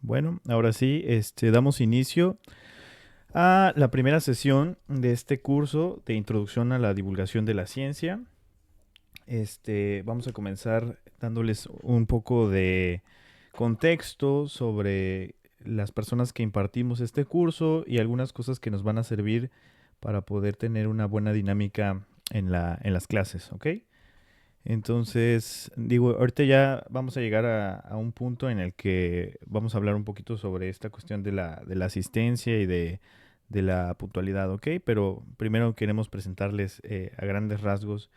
Bueno, ahora sí, damos inicio a la primera sesión de este curso de Introducción a la Divulgación de la Ciencia. Vamos a comenzar dándoles un poco de contexto sobre las personas que impartimos este curso y algunas cosas que nos van a servir para poder tener una buena dinámica en las clases, ¿ok? Entonces, digo, ahorita ya vamos a llegar a un punto en el que vamos a hablar un poquito sobre esta cuestión de la asistencia y de la puntualidad, ¿ok? Pero primero queremos presentarles a grandes rasgos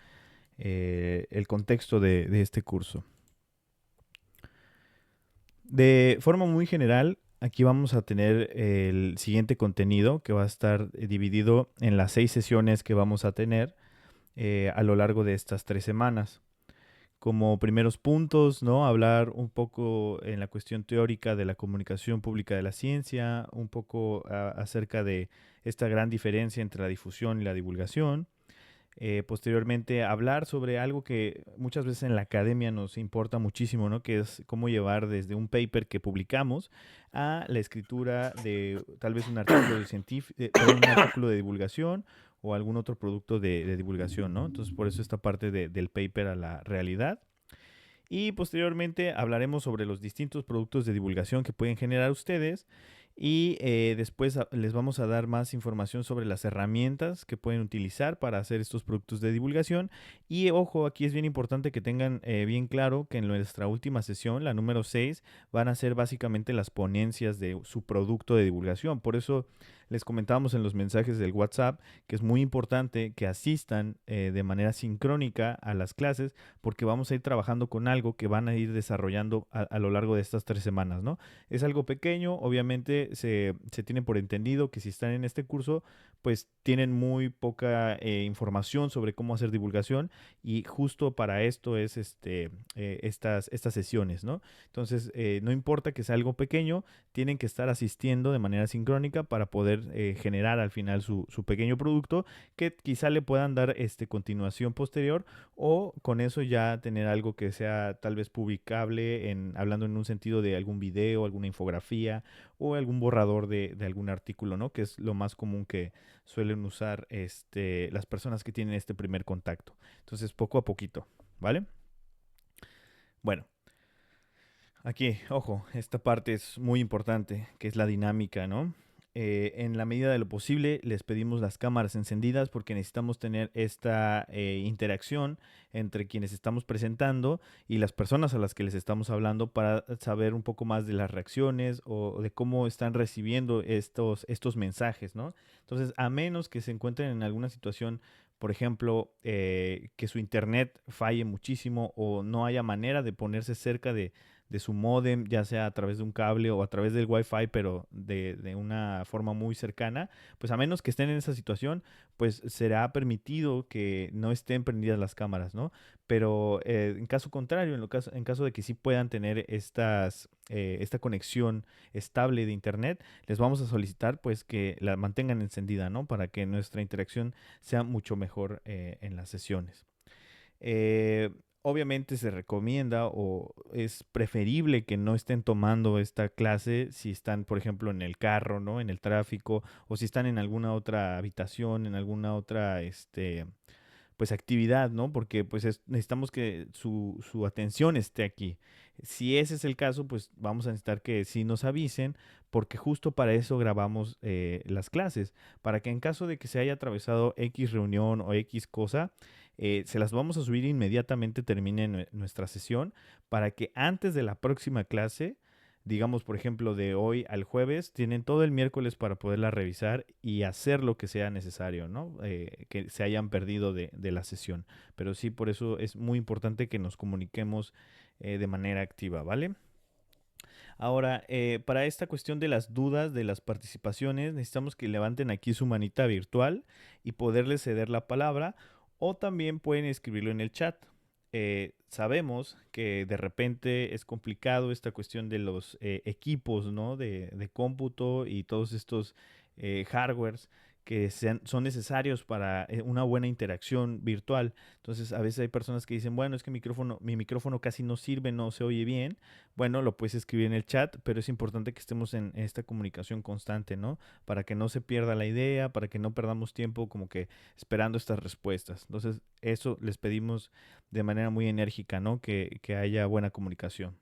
el contexto de este curso. De forma muy general, aquí vamos a tener el siguiente contenido que va a estar dividido en las 6 sesiones que vamos a tener a lo largo de estas 3 semanas. Como primeros puntos, ¿no? Hablar un poco en la cuestión teórica de la comunicación pública de la ciencia, un poco acerca de esta gran diferencia entre la difusión y la divulgación. Posteriormente, hablar sobre algo que muchas veces en la academia nos importa muchísimo, ¿no? Que es cómo llevar desde un paper que publicamos a la escritura de tal vez un artículo perdón, un artículo de divulgación o algún otro producto de divulgación, ¿no? Entonces, por eso esta parte del paper a la realidad. Y posteriormente hablaremos sobre los distintos productos de divulgación que pueden generar ustedes y después les vamos a dar más información sobre las herramientas que pueden utilizar para hacer estos productos de divulgación. Y ojo, aquí es bien importante que tengan bien claro que en nuestra última sesión, la número 6, van a ser básicamente las ponencias de su producto de divulgación. Por eso les comentábamos en los mensajes del WhatsApp que es muy importante que asistan de manera sincrónica a las clases porque vamos a ir trabajando con algo que van a ir desarrollando a lo largo de estas 3 semanas, ¿no? Es algo pequeño, obviamente se tiene por entendido que si están en este curso, pues tienen muy poca información sobre cómo hacer divulgación y justo para esto es estas sesiones, ¿no? Entonces, no importa que sea algo pequeño, tienen que estar asistiendo de manera sincrónica para poder generar al final su pequeño producto que quizá le puedan dar continuación posterior o con eso ya tener algo que sea tal vez publicable hablando en un sentido de algún video, alguna infografía o algún borrador de algún artículo, ¿no? Que es lo más común que suelen usar las personas que tienen este primer contacto. Entonces, poco a poquito, ¿vale? Bueno, aquí, ojo, esta parte es muy importante, que es la dinámica, ¿no? En la medida de lo posible les pedimos las cámaras encendidas porque necesitamos tener esta interacción entre quienes estamos presentando y las personas a las que les estamos hablando para saber un poco más de las reacciones o de cómo están recibiendo estos mensajes, ¿no? Entonces, a menos que se encuentren en alguna situación, por ejemplo, que su internet falle muchísimo o no haya manera de ponerse cerca de su modem, ya sea a través de un cable o a través del Wi-Fi, pero de una forma muy cercana, pues a menos que estén en esa situación, pues será permitido que no estén prendidas las cámaras, ¿no? Pero en caso contrario, en caso de que sí puedan tener esta conexión estable de internet, les vamos a solicitar pues que la mantengan encendida, ¿no? Para que nuestra interacción sea mucho mejor en las sesiones. Eh, Obviamente se recomienda o es preferible que no estén tomando esta clase si están, por ejemplo, en el carro, ¿no? En el tráfico, o si están en alguna otra habitación, en alguna otra, pues actividad, ¿no? Porque pues necesitamos que su atención esté aquí. Si ese es el caso, pues vamos a necesitar que sí nos avisen, porque justo para eso grabamos las clases, para que en caso de que se haya atravesado X reunión o X cosa, se las vamos a subir inmediatamente termine nuestra sesión, para que antes de la próxima clase, digamos por ejemplo de hoy al jueves, tienen todo el miércoles para poderla revisar y hacer lo que sea necesario, ¿no? Que se hayan perdido de la sesión. Pero sí, por eso es muy importante que nos comuniquemos de manera activa, ¿vale? Ahora, para esta cuestión de las dudas, de las participaciones, necesitamos que levanten aquí su manita virtual y poderles ceder la palabra o también pueden escribirlo en el chat. Sabemos que de repente es complicado esta cuestión de los equipos, ¿no? De cómputo y todos estos hardwares que son necesarios para una buena interacción virtual. Entonces, a veces hay personas que dicen, bueno, es que mi micrófono casi no sirve, no se oye bien. Bueno, lo puedes escribir en el chat, pero es importante que estemos en esta comunicación constante, ¿no? Para que no se pierda la idea, para que no perdamos tiempo como que esperando estas respuestas. Entonces, eso les pedimos de manera muy enérgica, ¿no? Que haya buena comunicación.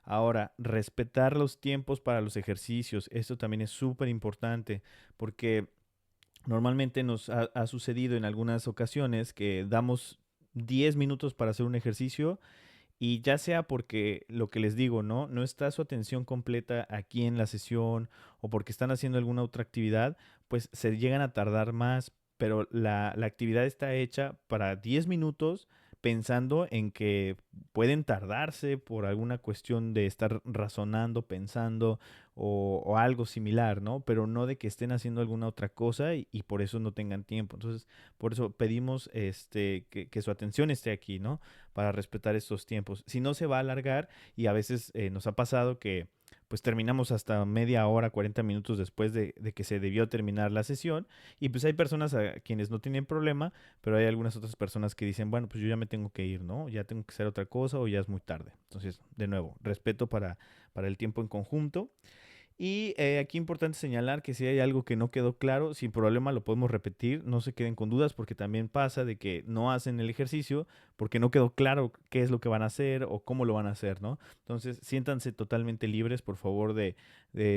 Ahora, respetar los tiempos para los ejercicios, esto también es súper importante porque normalmente nos ha sucedido en algunas ocasiones que damos 10 minutos para hacer un ejercicio y ya sea porque lo que les digo, ¿no? No está su atención completa aquí en la sesión o porque están haciendo alguna otra actividad, pues se llegan a tardar más, pero la actividad está hecha para 10 minutos pensando en que pueden tardarse por alguna cuestión de estar razonando, pensando o algo similar, ¿no? Pero no de que estén haciendo alguna otra cosa y por eso no tengan tiempo. Entonces, por eso pedimos que su atención esté aquí, ¿no? Para respetar estos tiempos. Si no, se va a alargar y a veces nos ha pasado que pues terminamos hasta media hora, 40 minutos después de que se debió terminar la sesión. Y pues hay personas a quienes no tienen problema, pero hay algunas otras personas que dicen, bueno, pues yo ya me tengo que ir, ¿no? Ya tengo que hacer otra cosa o ya es muy tarde. Entonces, de nuevo, respeto para el tiempo en conjunto. Y aquí importante señalar que si hay algo que no quedó claro, sin problema lo podemos repetir, no se queden con dudas porque también pasa de que no hacen el ejercicio porque no quedó claro qué es lo que van a hacer o cómo lo van a hacer, ¿no? Entonces siéntanse totalmente libres, por favor, de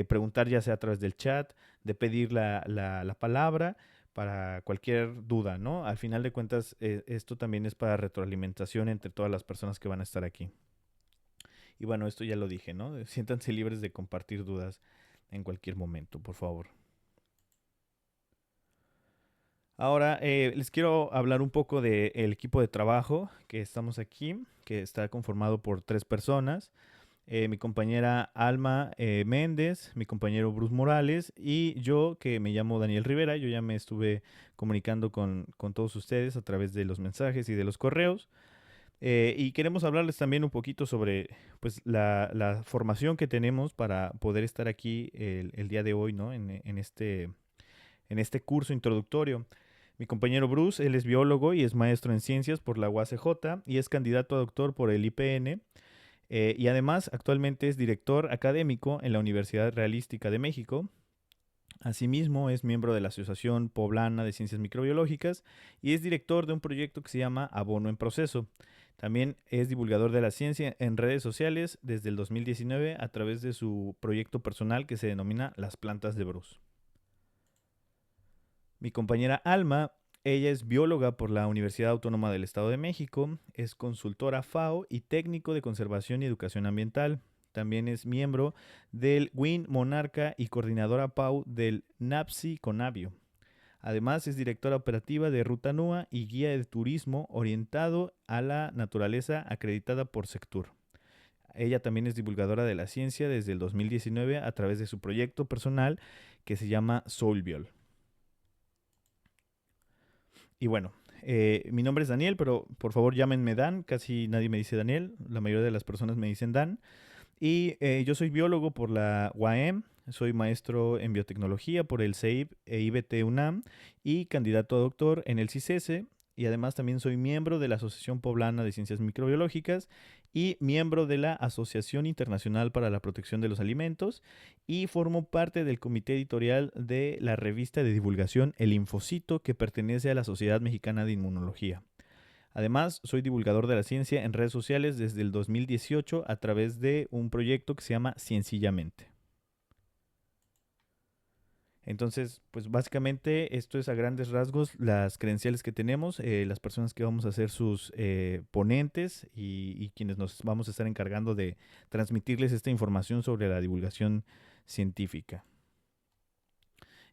preguntar ya sea a través del chat, de pedir la palabra para cualquier duda, ¿no? Al final de cuentas, esto también es para retroalimentación entre todas las personas que van a estar aquí. Y bueno, esto ya lo dije, ¿no? Siéntanse libres de compartir dudas en cualquier momento, por favor. Ahora les quiero hablar un poco del equipo de trabajo que estamos aquí, que está conformado por 3 personas. Mi compañera Alma Méndez, mi compañero Bruce Morales y yo que me llamo Daniel Rivera. Yo ya me estuve comunicando con todos ustedes a través de los mensajes y de los correos. Y queremos hablarles también un poquito sobre pues, la formación que tenemos para poder estar aquí el día de hoy, ¿no? En este curso introductorio. Mi compañero Bruce, él es biólogo y es maestro en ciencias por la UACJ y es candidato a doctor por el IPN. Y además actualmente es director académico en la Universidad Realística de México. Asimismo, es miembro de la Asociación Poblana de Ciencias Microbiológicas y es director de un proyecto que se llama Abono en Proceso. También es divulgador de la ciencia en redes sociales desde el 2019 a través de su proyecto personal que se denomina Las Plantas de Bruce. Mi compañera Alma, ella es bióloga por la Universidad Autónoma del Estado de México, es consultora FAO y técnico de conservación y educación ambiental. También es miembro del WIN Monarca y coordinadora PAU del NAPSI Conavio. Además es directora operativa de Ruta NUA y guía de turismo orientado a la naturaleza acreditada por Sectur. Ella también es divulgadora de la ciencia desde el 2019 a través de su proyecto personal que se llama Soulbiol. Y bueno, mi nombre es Daniel, pero por favor llámenme Dan, casi nadie me dice Daniel, la mayoría de las personas me dicen Dan. Y yo soy biólogo por la UAM, soy maestro en biotecnología por el CEIB e IBT UNAM y candidato a doctor en el CICESE. Y además también soy miembro de la Asociación Poblana de Ciencias Microbiológicas y miembro de la Asociación Internacional para la Protección de los Alimentos y formo parte del comité editorial de la revista de divulgación El Infocito que pertenece a la Sociedad Mexicana de Inmunología. Además, soy divulgador de la ciencia en redes sociales desde el 2018 a través de un proyecto que se llama Ciencillamente. Entonces, pues básicamente esto es a grandes rasgos las credenciales que tenemos, las personas que vamos a ser sus ponentes y quienes nos vamos a estar encargando de transmitirles esta información sobre la divulgación científica.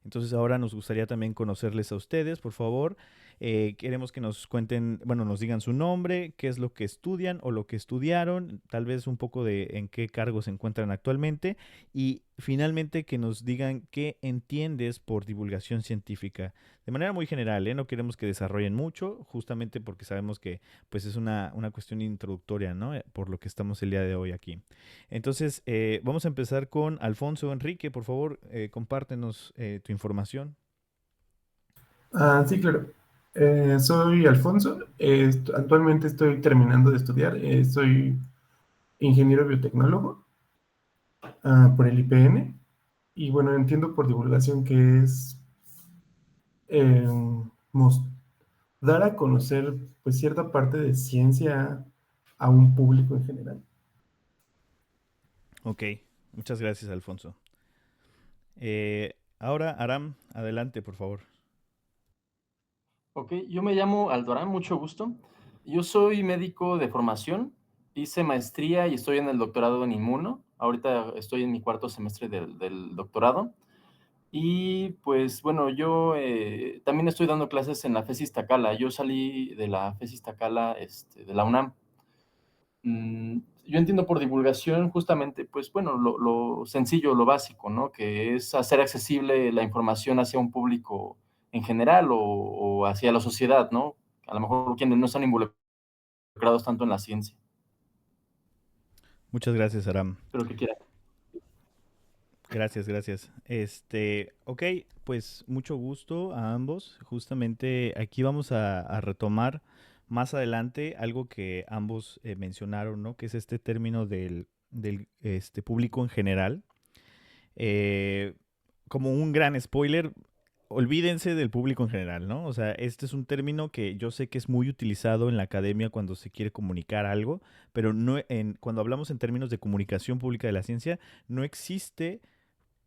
Entonces ahora nos gustaría también conocerles a ustedes, por favor. Queremos que nos cuenten, bueno, nos digan su nombre, qué es lo que estudian o lo que estudiaron, tal vez un poco de en qué cargo se encuentran actualmente y finalmente que nos digan qué entiendes por divulgación científica. De manera muy general, no queremos que desarrollen mucho, justamente porque sabemos que pues es una cuestión introductoria, ¿no? Por lo que estamos el día de hoy aquí. Entonces, vamos a empezar con Alfonso Enrique, por favor, compártenos tu información. Sí, claro. Soy Alfonso. Actualmente estoy terminando de estudiar. Soy ingeniero biotecnólogo por el IPN. Y bueno, entiendo por divulgación que es eh, mos- dar a conocer pues cierta parte de ciencia a un público en general. Ok, muchas gracias, Alfonso. Ahora, Aram, adelante, por favor. Ok, yo me llamo Aldorán, mucho gusto. Yo soy médico de formación, hice maestría y estoy en el doctorado en inmuno. Ahorita estoy en mi cuarto semestre del doctorado. Y pues bueno, yo también estoy dando clases en la FES Iztacala. Yo salí de la FES Iztacala, de la UNAM. Yo entiendo por divulgación justamente, pues bueno, lo sencillo, lo básico, ¿no? Que es hacer accesible la información hacia un público en general o hacia la sociedad, ¿no? A lo mejor quienes no están involucrados tanto en la ciencia. Muchas gracias, Aram. Pero que quieran. Gracias, gracias. Ok, pues mucho gusto a ambos. Justamente aquí vamos a retomar más adelante algo que ambos mencionaron, ¿no? Que es este término del público en general. Eh, Como un gran spoiler, olvídense del público en general, ¿no? O sea, este es un término que yo sé que es muy utilizado en la academia cuando se quiere comunicar algo, pero cuando hablamos en términos de comunicación pública de la ciencia, no existe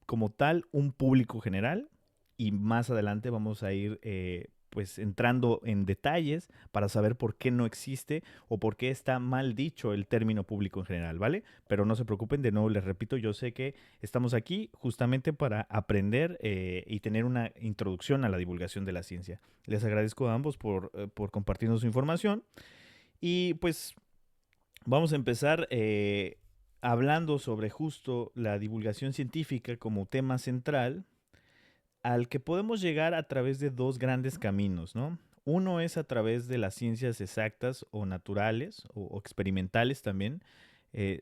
como tal un público general y más adelante vamos a ir pues entrando en detalles para saber por qué no existe o por qué está mal dicho el término público en general, ¿vale? Pero no se preocupen, de nuevo les repito, yo sé que estamos aquí justamente para aprender y tener una introducción a la divulgación de la ciencia. Les agradezco a ambos por compartirnos su información y pues vamos a empezar hablando sobre justo la divulgación científica como tema central, al que podemos llegar a través de dos grandes caminos, ¿no? Uno es a través de las ciencias exactas o naturales o experimentales también,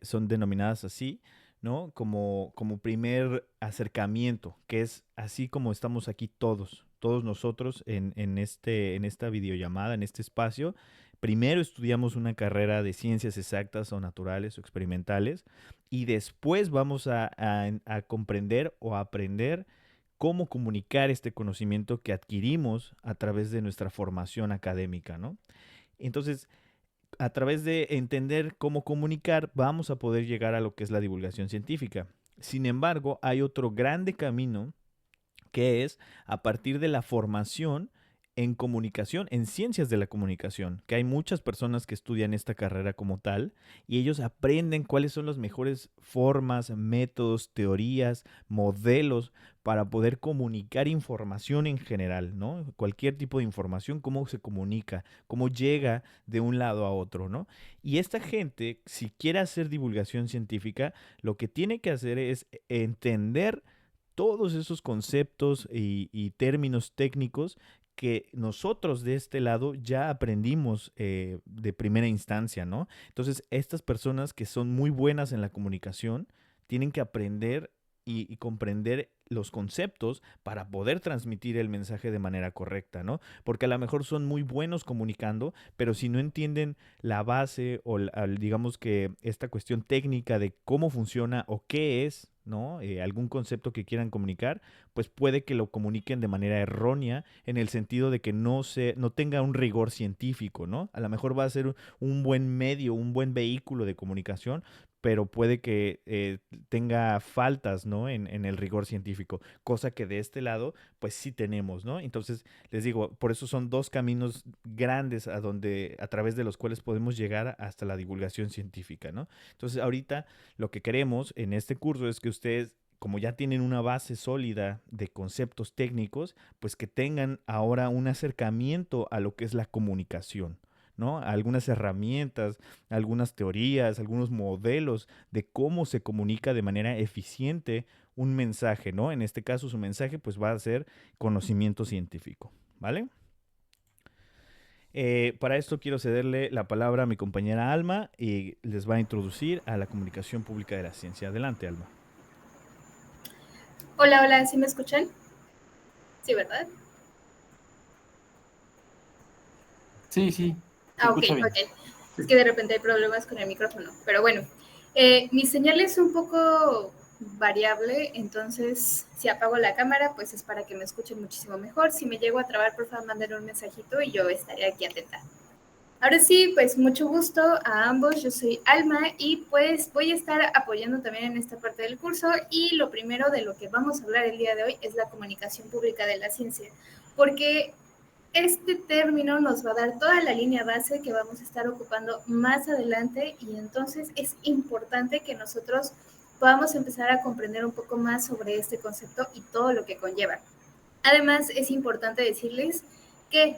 son denominadas así, ¿no? Como primer acercamiento, que es así como estamos aquí todos nosotros en esta videollamada, en este espacio. Primero estudiamos una carrera de ciencias exactas o naturales o experimentales y después vamos a comprender o a aprender cómo comunicar este conocimiento que adquirimos a través de nuestra formación académica, ¿no? Entonces, a través de entender cómo comunicar, vamos a poder llegar a lo que es la divulgación científica. Sin embargo, hay otro grande camino que es a partir de la formación en comunicación, en ciencias de la comunicación, que hay muchas personas que estudian esta carrera como tal y ellos aprenden cuáles son las mejores formas, métodos, teorías, modelos para poder comunicar información en general, ¿no? Cualquier tipo de información, cómo se comunica, cómo llega de un lado a otro, ¿no? Y esta gente, si quiere hacer divulgación científica, lo que tiene que hacer es entender todos esos conceptos y términos técnicos que nosotros de este lado ya aprendimos de primera instancia, ¿no? Entonces, estas personas que son muy buenas en la comunicación tienen que aprender y comprender los conceptos para poder transmitir el mensaje de manera correcta, ¿no? Porque a lo mejor son muy buenos comunicando, pero si no entienden la base o digamos que esta cuestión técnica de cómo funciona o qué es, ¿no? Algún concepto que quieran comunicar, pues puede que lo comuniquen de manera errónea en el sentido de que no tenga un rigor científico, ¿no? A lo mejor va a ser un buen medio, un buen vehículo de comunicación, pero puede que tenga faltas, ¿no? En el rigor científico, cosa que de este lado, pues sí tenemos, ¿no? Entonces, les digo, por eso son dos caminos grandes a través de los cuales podemos llegar hasta la divulgación científica, ¿no? Entonces, ahorita lo que queremos en este curso es que ustedes, como ya tienen una base sólida de conceptos técnicos, pues que tengan ahora un acercamiento a lo que es la comunicación, ¿no? Algunas herramientas, algunas teorías, algunos modelos de cómo se comunica de manera eficiente un mensaje, ¿no? En este caso su mensaje pues va a ser conocimiento científico, ¿vale? Para esto quiero cederle la palabra a mi compañera Alma y les va a introducir a la comunicación pública de la ciencia. Adelante, Alma. Hola, hola, ¿sí me escuchan? Sí, ¿verdad? Sí, se Ok, escucha bien. ok. Es que de repente hay problemas con el micrófono. Pero bueno, mi señal es un poco variable, entonces si apago la cámara, pues es para que me escuchen muchísimo mejor. Si me llego a trabar, por favor, manden un mensajito y yo estaré aquí atenta. Ahora sí, pues mucho gusto a ambos. Yo soy Alma y pues voy a estar apoyando también en esta parte del curso, y lo primero de lo que vamos a hablar el día de hoy es la comunicación pública de la ciencia, porque este término nos va a dar toda la línea base que vamos a estar ocupando más adelante, y entonces es importante que nosotros podamos empezar a comprender un poco más sobre este concepto y todo lo que conlleva. Además, es importante decirles que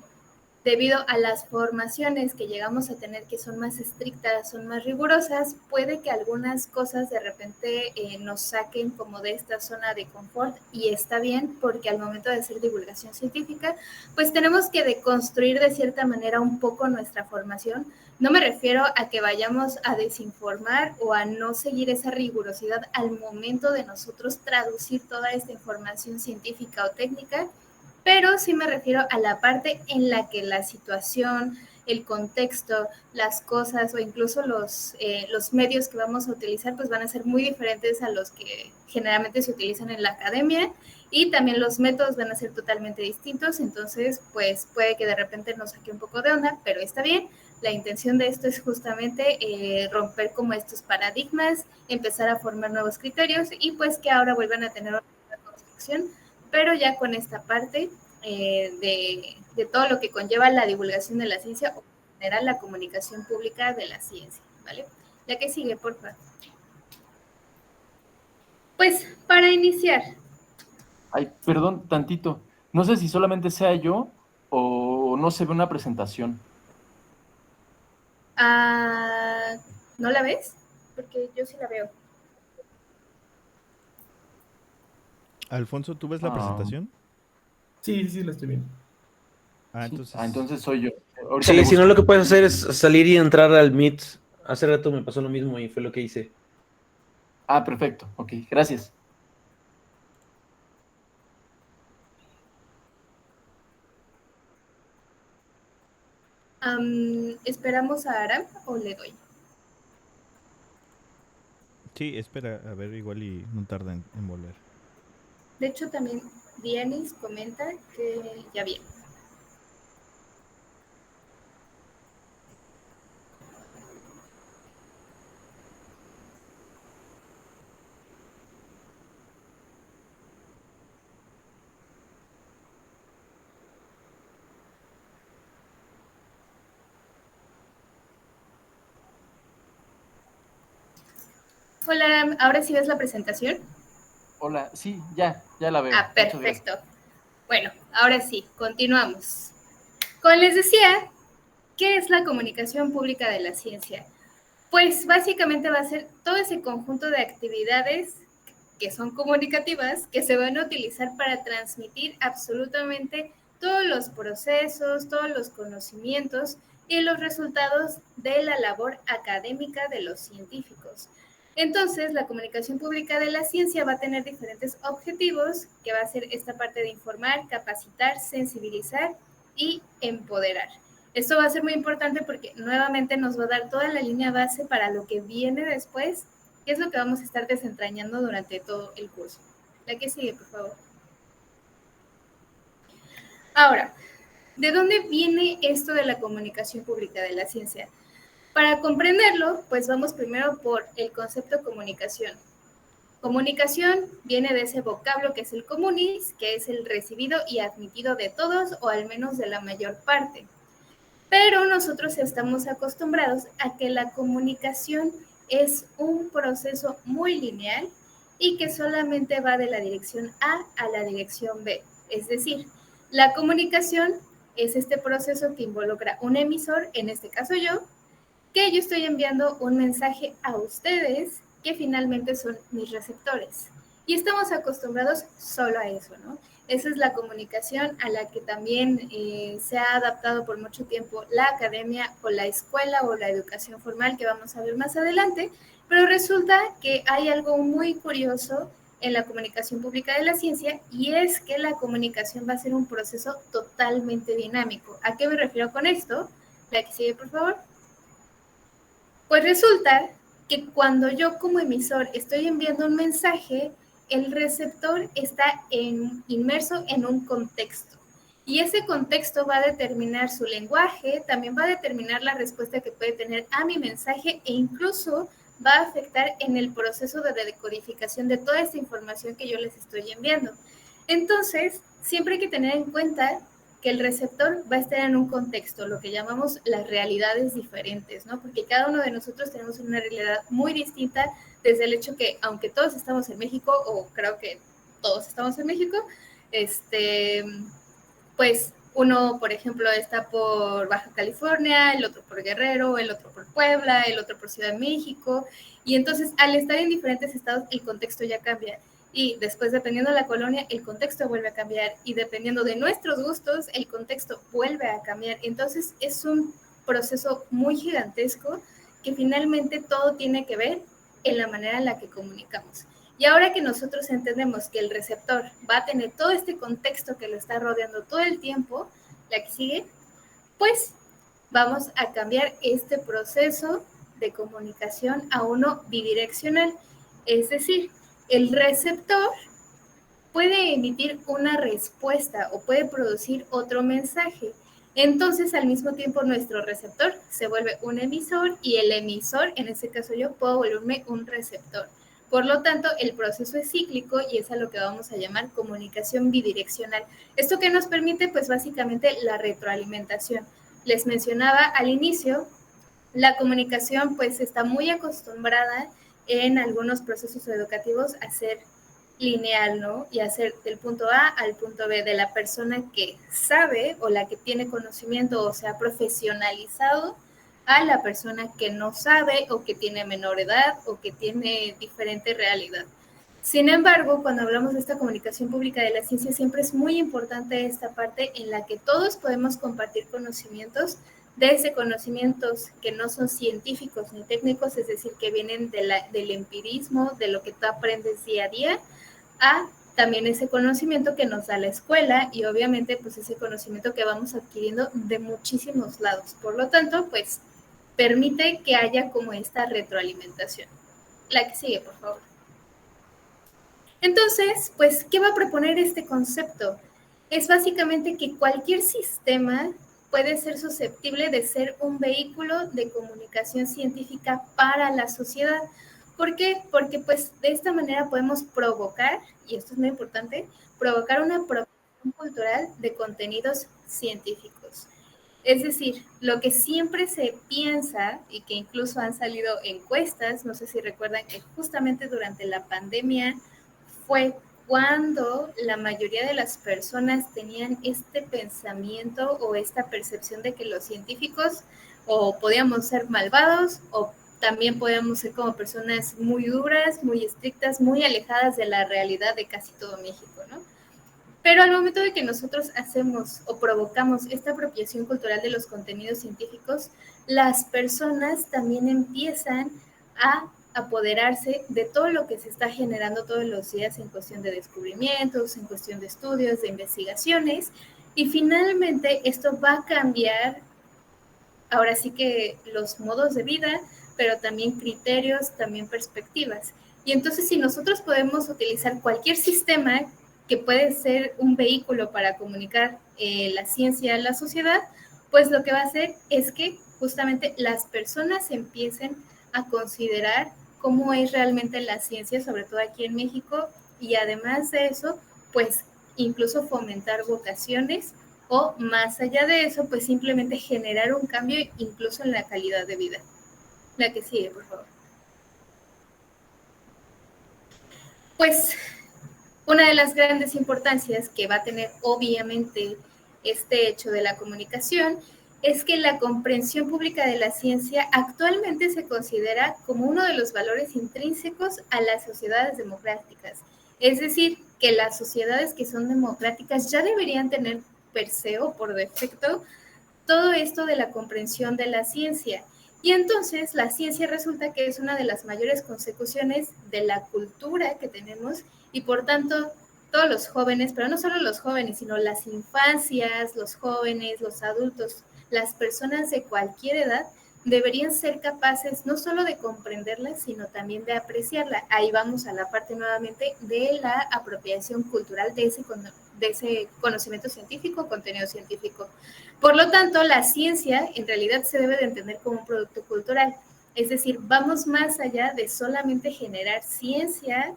debido a las formaciones que llegamos a tener, que son más estrictas, son más rigurosas, puede que algunas cosas de repente nos saquen como de esta zona de confort, y está bien, porque al momento de hacer divulgación científica, pues tenemos que deconstruir de cierta manera un poco nuestra formación. No me refiero a que vayamos a desinformar o a no seguir esa rigurosidad al momento de nosotros traducir toda esta información científica o técnica, pero sí me refiero a la parte en la que la situación, el contexto, las cosas o incluso los medios que vamos a utilizar pues van a ser muy diferentes a los que generalmente se utilizan en la academia, y también los métodos van a ser totalmente distintos. Entonces pues puede que de repente nos saque un poco de onda, pero está bien. La intención de esto es justamente romper como estos paradigmas, empezar a formar nuevos criterios y pues que ahora vuelvan a tener una construcción, pero ya con esta parte de todo lo que conlleva la divulgación de la ciencia, o en general la comunicación pública de la ciencia, ¿vale? La que sigue, por favor. Pues, para iniciar. Ay, perdón, tantito. No sé si solamente sea yo o no se ve una presentación. ¿No la ves? Porque yo sí la veo. Alfonso, ¿tú ves la presentación? Sí, la estoy viendo. Sí. Entonces... Entonces soy yo. Ahorita Sí, le si no, busco. lo que puedes hacer es salir y entrar al Meet. Hace rato me pasó lo mismo y fue lo que hice. Ah, perfecto. Ok, gracias. ¿Esperamos a Aram o le doy? Sí, espera, a ver, igual y no tarda en volver. De hecho, también Dianis comenta que ya viene. Hola, Aram, ¿ahora sí ves la presentación? Hola, sí, ya la veo. Ah, Muchas gracias. perfecto. Bueno, ahora sí, continuamos. Como les decía, ¿qué es la comunicación pública de la ciencia? Pues básicamente va a ser todo ese conjunto de actividades que son comunicativas, que se van a utilizar para transmitir absolutamente todos los procesos, todos los conocimientos y los resultados de la labor académica de los científicos. Entonces, la comunicación pública de la ciencia va a tener diferentes objetivos, que va a ser esta parte de informar, capacitar, sensibilizar y empoderar. Esto va a ser muy importante porque nuevamente nos va a dar toda la línea base para lo que viene después, que es lo que vamos a estar desentrañando durante todo el curso. La que sigue, por favor. Ahora, ¿de dónde viene esto de la comunicación pública de la ciencia? Para comprenderlo, pues vamos primero por el concepto de comunicación. Comunicación viene de ese vocablo que es el comunis, que es el recibido y admitido de todos, o al menos de la mayor parte. Pero nosotros estamos acostumbrados a que la comunicación es un proceso muy lineal y que solamente va de la dirección A la dirección B. Es decir, la comunicación es este proceso que involucra un emisor, en este caso yo estoy enviando un mensaje a ustedes, que finalmente son mis receptores. Y estamos acostumbrados solo a eso, ¿no? Esa es la comunicación a la que también se ha adaptado por mucho tiempo la academia o la escuela o la educación formal, que vamos a ver más adelante. Pero resulta que hay algo muy curioso en la comunicación pública de la ciencia, y es que la comunicación va a ser un proceso totalmente dinámico. ¿A qué me refiero con esto? La que sigue, por favor. Pues resulta que cuando yo como emisor estoy enviando un mensaje, el receptor está inmerso en un contexto. Y ese contexto va a determinar su lenguaje, también va a determinar la respuesta que puede tener a mi mensaje e incluso va a afectar en el proceso de decodificación de toda esta información que yo les estoy enviando. Entonces, siempre hay que tener en cuenta que el receptor va a estar en un contexto, lo que llamamos las realidades diferentes, ¿no? Porque cada uno de nosotros tenemos una realidad muy distinta desde el hecho que, aunque todos estamos en México, o creo que todos estamos en México, pues uno, por ejemplo, está por Baja California, el otro por Guerrero, el otro por Puebla, el otro por Ciudad de México, y entonces al estar en diferentes estados el contexto ya cambia. Y después, dependiendo de la colonia, el contexto vuelve a cambiar. Y dependiendo de nuestros gustos, el contexto vuelve a cambiar. Entonces, es un proceso muy gigantesco que finalmente todo tiene que ver en la manera en la que comunicamos. Y ahora que nosotros entendemos que el receptor va a tener todo este contexto que lo está rodeando todo el tiempo, la que sigue, pues vamos a cambiar este proceso de comunicación a uno bidireccional. Es decir, el receptor puede emitir una respuesta o puede producir otro mensaje. Entonces, al mismo tiempo, nuestro receptor se vuelve un emisor y el emisor, en este caso yo, puedo volverme un receptor. Por lo tanto, el proceso es cíclico y es a lo que vamos a llamar comunicación bidireccional. ¿Esto qué nos permite? Pues básicamente la retroalimentación. Les mencionaba al inicio, la comunicación pues está muy acostumbrada en algunos procesos educativos a ser lineal, ¿no? Y hacer del punto A al punto B de la persona que sabe o la que tiene conocimiento o se ha profesionalizado a la persona que no sabe o que tiene menor edad o que tiene diferente realidad. Sin embargo, cuando hablamos de esta comunicación pública de la ciencia, siempre es muy importante esta parte en la que todos podemos compartir conocimientos, desde conocimientos que no son científicos ni técnicos, es decir, que vienen del empirismo, de lo que tú aprendes día a día, a también ese conocimiento que nos da la escuela y obviamente pues ese conocimiento que vamos adquiriendo de muchísimos lados. Por lo tanto, pues permite que haya como esta retroalimentación. La que sigue, por favor. Entonces, pues, ¿qué va a proponer este concepto? Es básicamente que cualquier sistema puede ser susceptible de ser un vehículo de comunicación científica para la sociedad. ¿Por qué? Porque pues de esta manera podemos provocar, y esto es muy importante, provocar una producción cultural de contenidos científicos. Es decir, lo que siempre se piensa y que incluso han salido encuestas, no sé si recuerdan que justamente durante la pandemia fue cuando la mayoría de las personas tenían este pensamiento o esta percepción de que los científicos o podíamos ser malvados o también podíamos ser como personas muy duras, muy estrictas, muy alejadas de la realidad de casi todo México, ¿no? Pero al momento de que nosotros hacemos o provocamos esta apropiación cultural de los contenidos científicos, las personas también empiezan a apoderarse de todo lo que se está generando todos los días en cuestión de descubrimientos, en cuestión de estudios, de investigaciones, y finalmente esto va a cambiar ahora sí que los modos de vida, pero también criterios, también perspectivas. Y entonces si nosotros podemos utilizar cualquier sistema que puede ser un vehículo para comunicar la ciencia a la sociedad, pues lo que va a hacer es que justamente las personas empiecen a considerar cómo es realmente la ciencia, sobre todo aquí en México, y además de eso, pues incluso fomentar vocaciones o más allá de eso, pues simplemente generar un cambio incluso en la calidad de vida. La que sigue, por favor. Pues una de las grandes importancias que va a tener obviamente este hecho de la comunicación es que la comprensión pública de la ciencia actualmente se considera como uno de los valores intrínsecos a las sociedades democráticas. Es decir, que las sociedades que son democráticas ya deberían tener per se o por defecto todo esto de la comprensión de la ciencia. Y entonces la ciencia resulta que es una de las mayores consecuciones de la cultura que tenemos y por tanto todos los jóvenes, pero no solo los jóvenes, sino las infancias, los jóvenes, los adultos, las personas de cualquier edad deberían ser capaces no solo de comprenderla, sino también de apreciarla. Ahí vamos a la parte nuevamente de la apropiación cultural de ese conocimiento científico, contenido científico. Por lo tanto, la ciencia en realidad se debe de entender como un producto cultural. Es decir, vamos más allá de solamente generar ciencia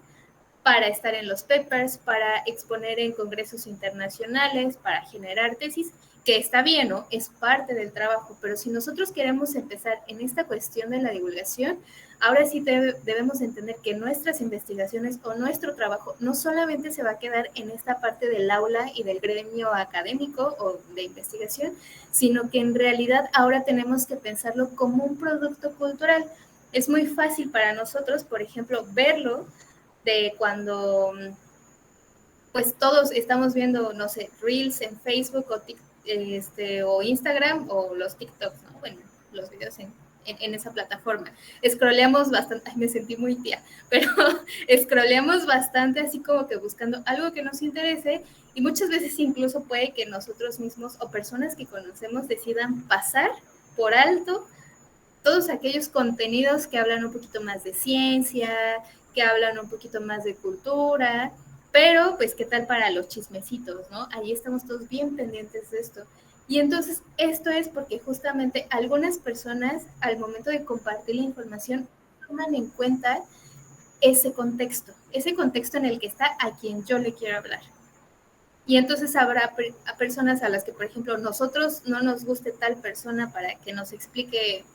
para estar en los papers, para exponer en congresos internacionales, para generar tesis, que está bien, ¿no? Es parte del trabajo, pero si nosotros queremos empezar en esta cuestión de la divulgación, ahora sí debemos entender que nuestras investigaciones o nuestro trabajo no solamente se va a quedar en esta parte del aula y del gremio académico o de investigación, sino que en realidad ahora tenemos que pensarlo como un producto cultural. Es muy fácil para nosotros, por ejemplo, verlo de cuando pues todos estamos viendo, no sé, Reels en Facebook o Instagram o los TikToks, ¿no? Bueno, los videos en esa plataforma. Scrolleamos bastante, ay, me sentí muy tía, pero scrolleamos bastante así como que buscando algo que nos interese y muchas veces incluso puede que nosotros mismos o personas que conocemos decidan pasar por alto todos aquellos contenidos que hablan un poquito más de ciencia, que hablan un poquito más de cultura, pero pues qué tal para los chismecitos, ¿no? Ahí estamos todos bien pendientes de esto. Y entonces esto es porque justamente algunas personas al momento de compartir la información toman en cuenta ese contexto en el que está a quien yo le quiero hablar. Y entonces habrá personas a las que, por ejemplo, nosotros no nos guste tal persona para que nos explique,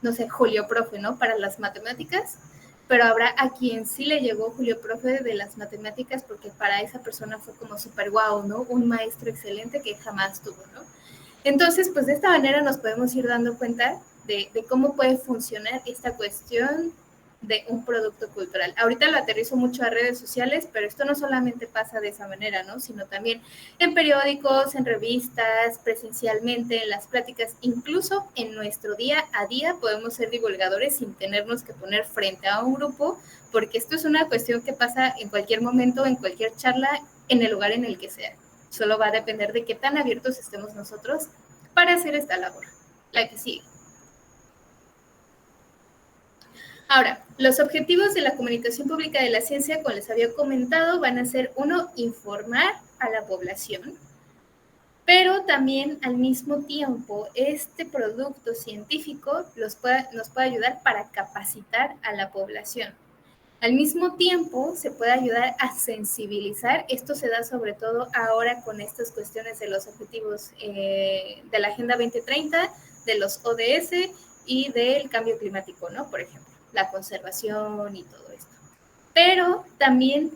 no sé, Julio Profe, ¿no? Para las matemáticas, pero habrá a quien sí le llegó Julio Profe de las matemáticas porque para esa persona fue como súper guau, ¿no? Un maestro excelente que jamás tuvo, ¿no? Entonces, pues de esta manera nos podemos ir dando cuenta de cómo puede funcionar esta cuestión de un producto cultural. Ahorita lo aterrizo mucho a redes sociales, pero esto no solamente pasa de esa manera, ¿no? Sino también en periódicos, en revistas, presencialmente, en las pláticas, incluso en nuestro día a día podemos ser divulgadores sin tenernos que poner frente a un grupo, porque esto es una cuestión que pasa en cualquier momento, en cualquier charla, en el lugar en el que sea. Solo va a depender de qué tan abiertos estemos nosotros para hacer esta labor, la que sigue. Ahora, los objetivos de la comunicación pública de la ciencia, como les había comentado, van a ser, uno, informar a la población, pero también al mismo tiempo este producto científico nos puede ayudar para capacitar a la población. Al mismo tiempo, se puede ayudar a sensibilizar. Esto se da sobre todo ahora con estas cuestiones de los objetivos de la Agenda 2030, de los ODS y del cambio climático, ¿no? Por ejemplo, la conservación y todo esto. Pero también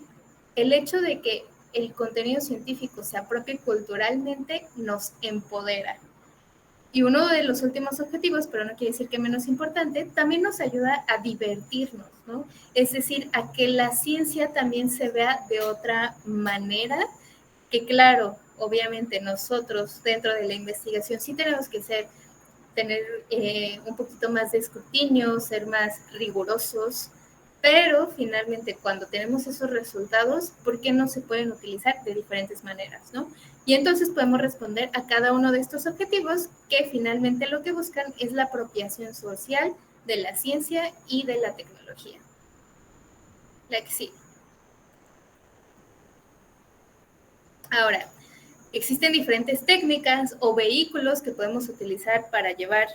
el hecho de que el contenido científico se apropie culturalmente nos empodera. Y uno de los últimos objetivos, pero no quiere decir que menos importante, también nos ayuda a divertirnos, ¿no? Es decir, a que la ciencia también se vea de otra manera, que claro, obviamente nosotros dentro de la investigación sí tenemos que tener un poquito más de escrutinio, ser más rigurosos, pero finalmente cuando tenemos esos resultados, ¿por qué no se pueden utilizar de diferentes maneras, no? Y entonces podemos responder a cada uno de estos objetivos que finalmente lo que buscan es la apropiación social de la ciencia y de la tecnología. La que sí. Ahora, existen diferentes técnicas o vehículos que podemos utilizar para llevar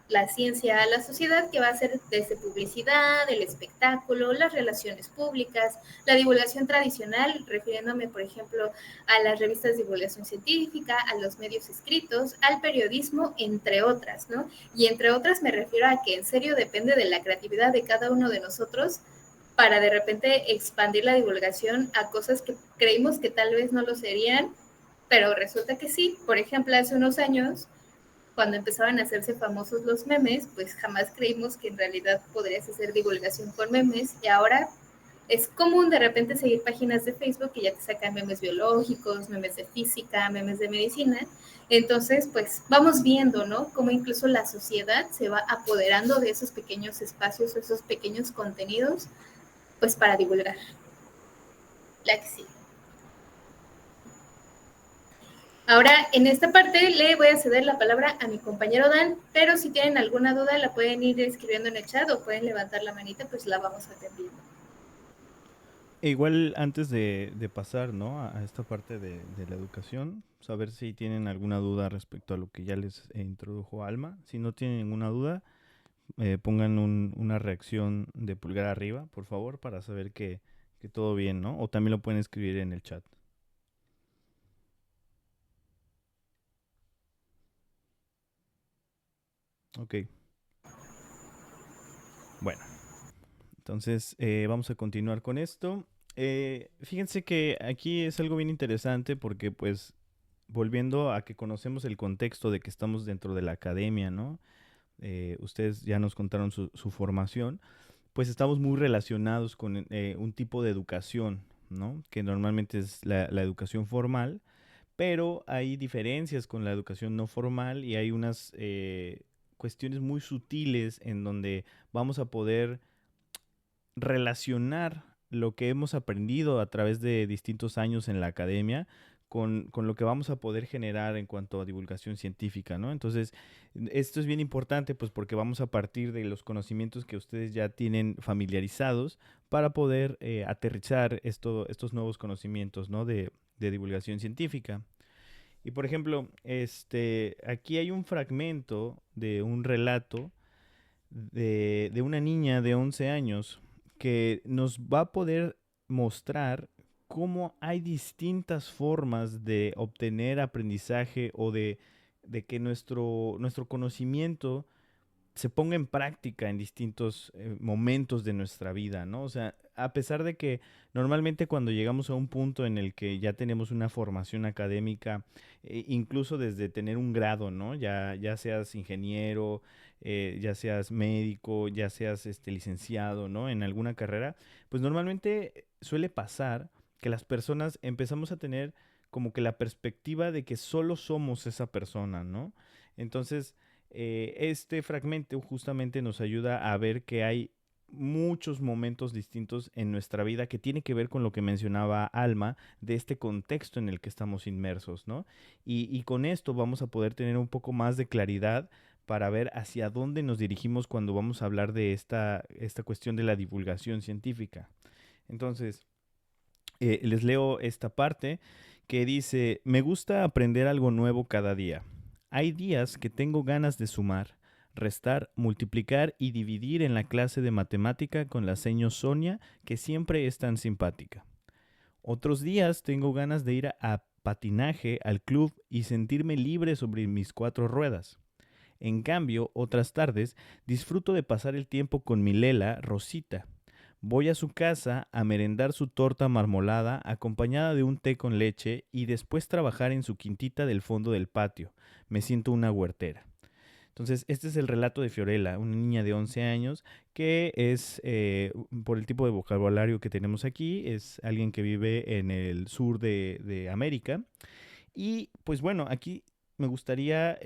la ciencia a la sociedad, que va a ser desde publicidad, el espectáculo, las relaciones públicas, la divulgación tradicional, refiriéndome, por ejemplo, a las revistas de divulgación científica, a los medios escritos, al periodismo, entre otras, ¿no? Y entre otras me refiero a que en serio depende de la creatividad de cada uno de nosotros para de repente expandir la divulgación a cosas que creímos que tal vez no lo serían, pero resulta que sí. Por ejemplo, hace unos años, cuando empezaban a hacerse famosos los memes, pues jamás creímos que en realidad podrías hacer divulgación con memes y ahora es común de repente seguir páginas de Facebook que ya te sacan memes biológicos, memes de física, memes de medicina. Entonces, pues vamos viendo, ¿no? Cómo incluso la sociedad se va apoderando de esos pequeños espacios, esos pequeños contenidos, pues para divulgar. La que sí. Ahora, en esta parte le voy a ceder la palabra a mi compañero Dan, pero si tienen alguna duda la pueden ir escribiendo en el chat o pueden levantar la manita, pues la vamos atendiendo. E igual antes de pasar, ¿no? A esta parte de la educación, saber si tienen alguna duda respecto a lo que ya les introdujo Alma. Si no tienen ninguna duda, pongan una reacción de pulgar arriba, por favor, para saber que todo bien, ¿no? O también lo pueden escribir en el chat. Ok. Bueno, entonces vamos a continuar con esto. Fíjense que aquí es algo bien interesante porque pues volviendo a que conocemos el contexto de que estamos dentro de la academia, ¿no? Ustedes ya nos contaron su formación, pues estamos muy relacionados con un tipo de educación, ¿no? Que normalmente es la educación formal, pero hay diferencias con la educación no formal y hay unas cuestiones muy sutiles en donde vamos a poder relacionar lo que hemos aprendido a través de distintos años en la academia con lo que vamos a poder generar en cuanto a divulgación científica, ¿no? Entonces, esto es bien importante, pues porque vamos a partir de los conocimientos que ustedes ya tienen familiarizados para poder aterrizar estos nuevos conocimientos, ¿no? De divulgación científica. Y por ejemplo, aquí hay un fragmento de un relato de una niña de 11 años que nos va a poder mostrar cómo hay distintas formas de obtener aprendizaje o de que nuestro conocimiento se ponga en práctica en distintos momentos de nuestra vida, ¿no? O sea, a pesar de que normalmente cuando llegamos a un punto en el que ya tenemos una formación académica, incluso desde tener un grado, ¿no? Ya seas ingeniero, ya seas médico, ya seas licenciado, ¿no? En alguna carrera, pues normalmente suele pasar que las personas empezamos a tener como que la perspectiva de que solo somos esa persona, ¿no? Entonces, este fragmento justamente nos ayuda a ver que hay muchos momentos distintos en nuestra vida que tiene que ver con lo que mencionaba Alma de este contexto en el que estamos inmersos, ¿no? Y con esto vamos a poder tener un poco más de claridad para ver hacia dónde nos dirigimos cuando vamos a hablar de esta cuestión de la divulgación científica. Entonces, les leo esta parte que dice, me gusta aprender algo nuevo cada día. Hay días que tengo ganas de sumar, restar, multiplicar y dividir en la clase de matemática con la seño Sonia, que siempre es tan simpática. Otros días tengo ganas de ir a patinaje al club y sentirme libre sobre mis 4 ruedas. En cambio, otras tardes disfruto de pasar el tiempo con mi Lela, Rosita. Voy a su casa a merendar su torta marmolada acompañada de un té con leche y después trabajar en su quintita del fondo del patio. Me siento una huertera. Entonces, este es el relato de Fiorella, una niña de 11 años que es, por el tipo de vocabulario que tenemos aquí, es alguien que vive en el sur de América. Y pues bueno, aquí me gustaría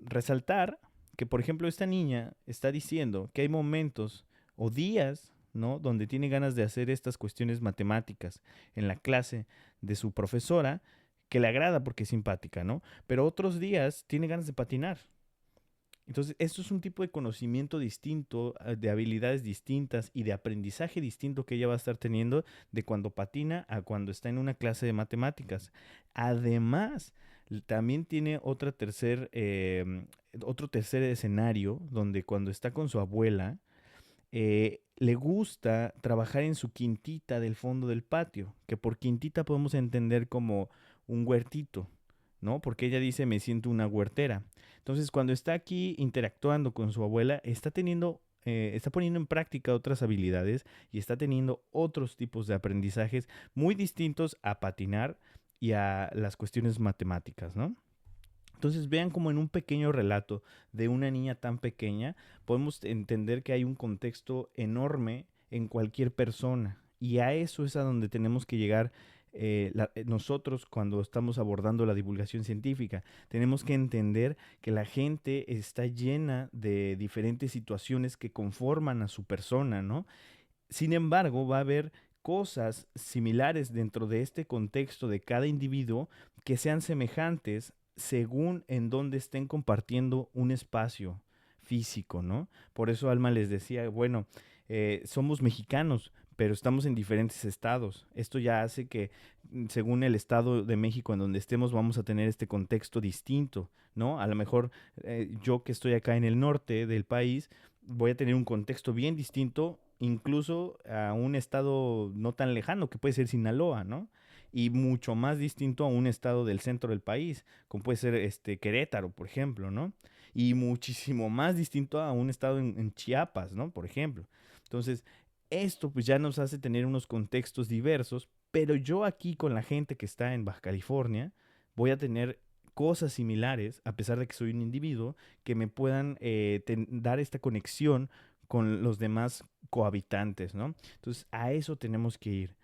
resaltar que, por ejemplo, esta niña está diciendo que hay momentos o días, ¿no? Donde tiene ganas de hacer estas cuestiones matemáticas en la clase de su profesora, que le agrada porque es simpática, ¿no? Pero otros días tiene ganas de patinar. Entonces, esto es un tipo de conocimiento distinto, de habilidades distintas y de aprendizaje distinto que ella va a estar teniendo de cuando patina a cuando está en una clase de matemáticas. Además, también tiene otro tercer escenario donde cuando está con su abuela, le gusta trabajar en su quintita del fondo del patio, que por quintita podemos entender como un huertito, ¿no? Porque ella dice, me siento una huertera. Entonces, cuando está aquí interactuando con su abuela, está poniendo en práctica otras habilidades y está teniendo otros tipos de aprendizajes muy distintos a patinar y a las cuestiones matemáticas, ¿no? Entonces vean como en un pequeño relato de una niña tan pequeña podemos entender que hay un contexto enorme en cualquier persona y a eso es a donde tenemos que llegar nosotros cuando estamos abordando la divulgación científica. Tenemos que entender que la gente está llena de diferentes situaciones que conforman a su persona, ¿no? Sin embargo, va a haber cosas similares dentro de este contexto de cada individuo que sean semejantes según en donde estén compartiendo un espacio físico, ¿no? Por eso Alma les decía, bueno, somos mexicanos, pero estamos en diferentes estados. Esto ya hace que, según el estado de México en donde estemos, vamos a tener este contexto distinto, ¿no? A lo mejor yo que estoy acá en el norte del país, voy a tener un contexto bien distinto, incluso a un estado no tan lejano, que puede ser Sinaloa, ¿no? Y mucho más distinto a un estado del centro del país, como puede ser Querétaro, por ejemplo, ¿no? Y muchísimo más distinto a un estado en Chiapas, ¿no? Por ejemplo. Entonces, esto pues ya nos hace tener unos contextos diversos, pero yo aquí con la gente que está en Baja California voy a tener cosas similares, a pesar de que soy un individuo, que me puedan dar esta conexión con los demás cohabitantes, ¿no? Entonces, a eso tenemos que ir.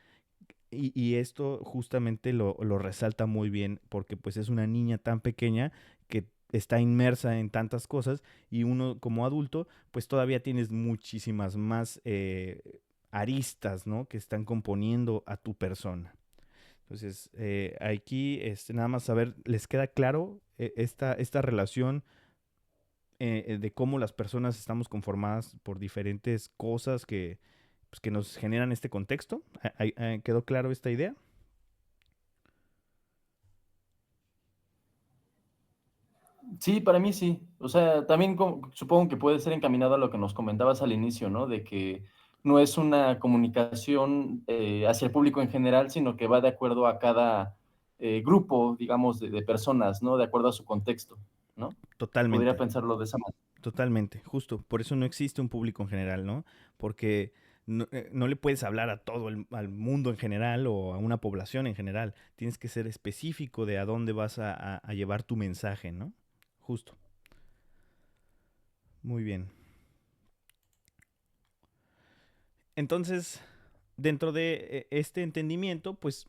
Y esto justamente lo resalta muy bien porque pues es una niña tan pequeña que está inmersa en tantas cosas y uno como adulto pues todavía tienes muchísimas más aristas, ¿no? Que están componiendo a tu persona. Entonces, aquí nada más saber, ¿les queda claro esta relación de cómo las personas estamos conformadas por diferentes cosas pues, que nos generan este contexto? ¿Quedó claro esta idea? Sí, para mí sí. O sea, también supongo que puede ser encaminado a lo que nos comentabas al inicio, ¿no? De que no es una comunicación hacia el público en general, sino que va de acuerdo a cada grupo, digamos, de personas, ¿no? De acuerdo a su contexto, ¿no? Podría Totalmente, pensarlo de esa manera. totalmente, justo. Por eso no existe un público en general, ¿no? Porque no le puedes hablar a todo al mundo en general o a una población en general. Tienes que ser específico de a dónde vas a llevar tu mensaje, ¿no? Justo. Muy bien. Entonces, dentro de este entendimiento, pues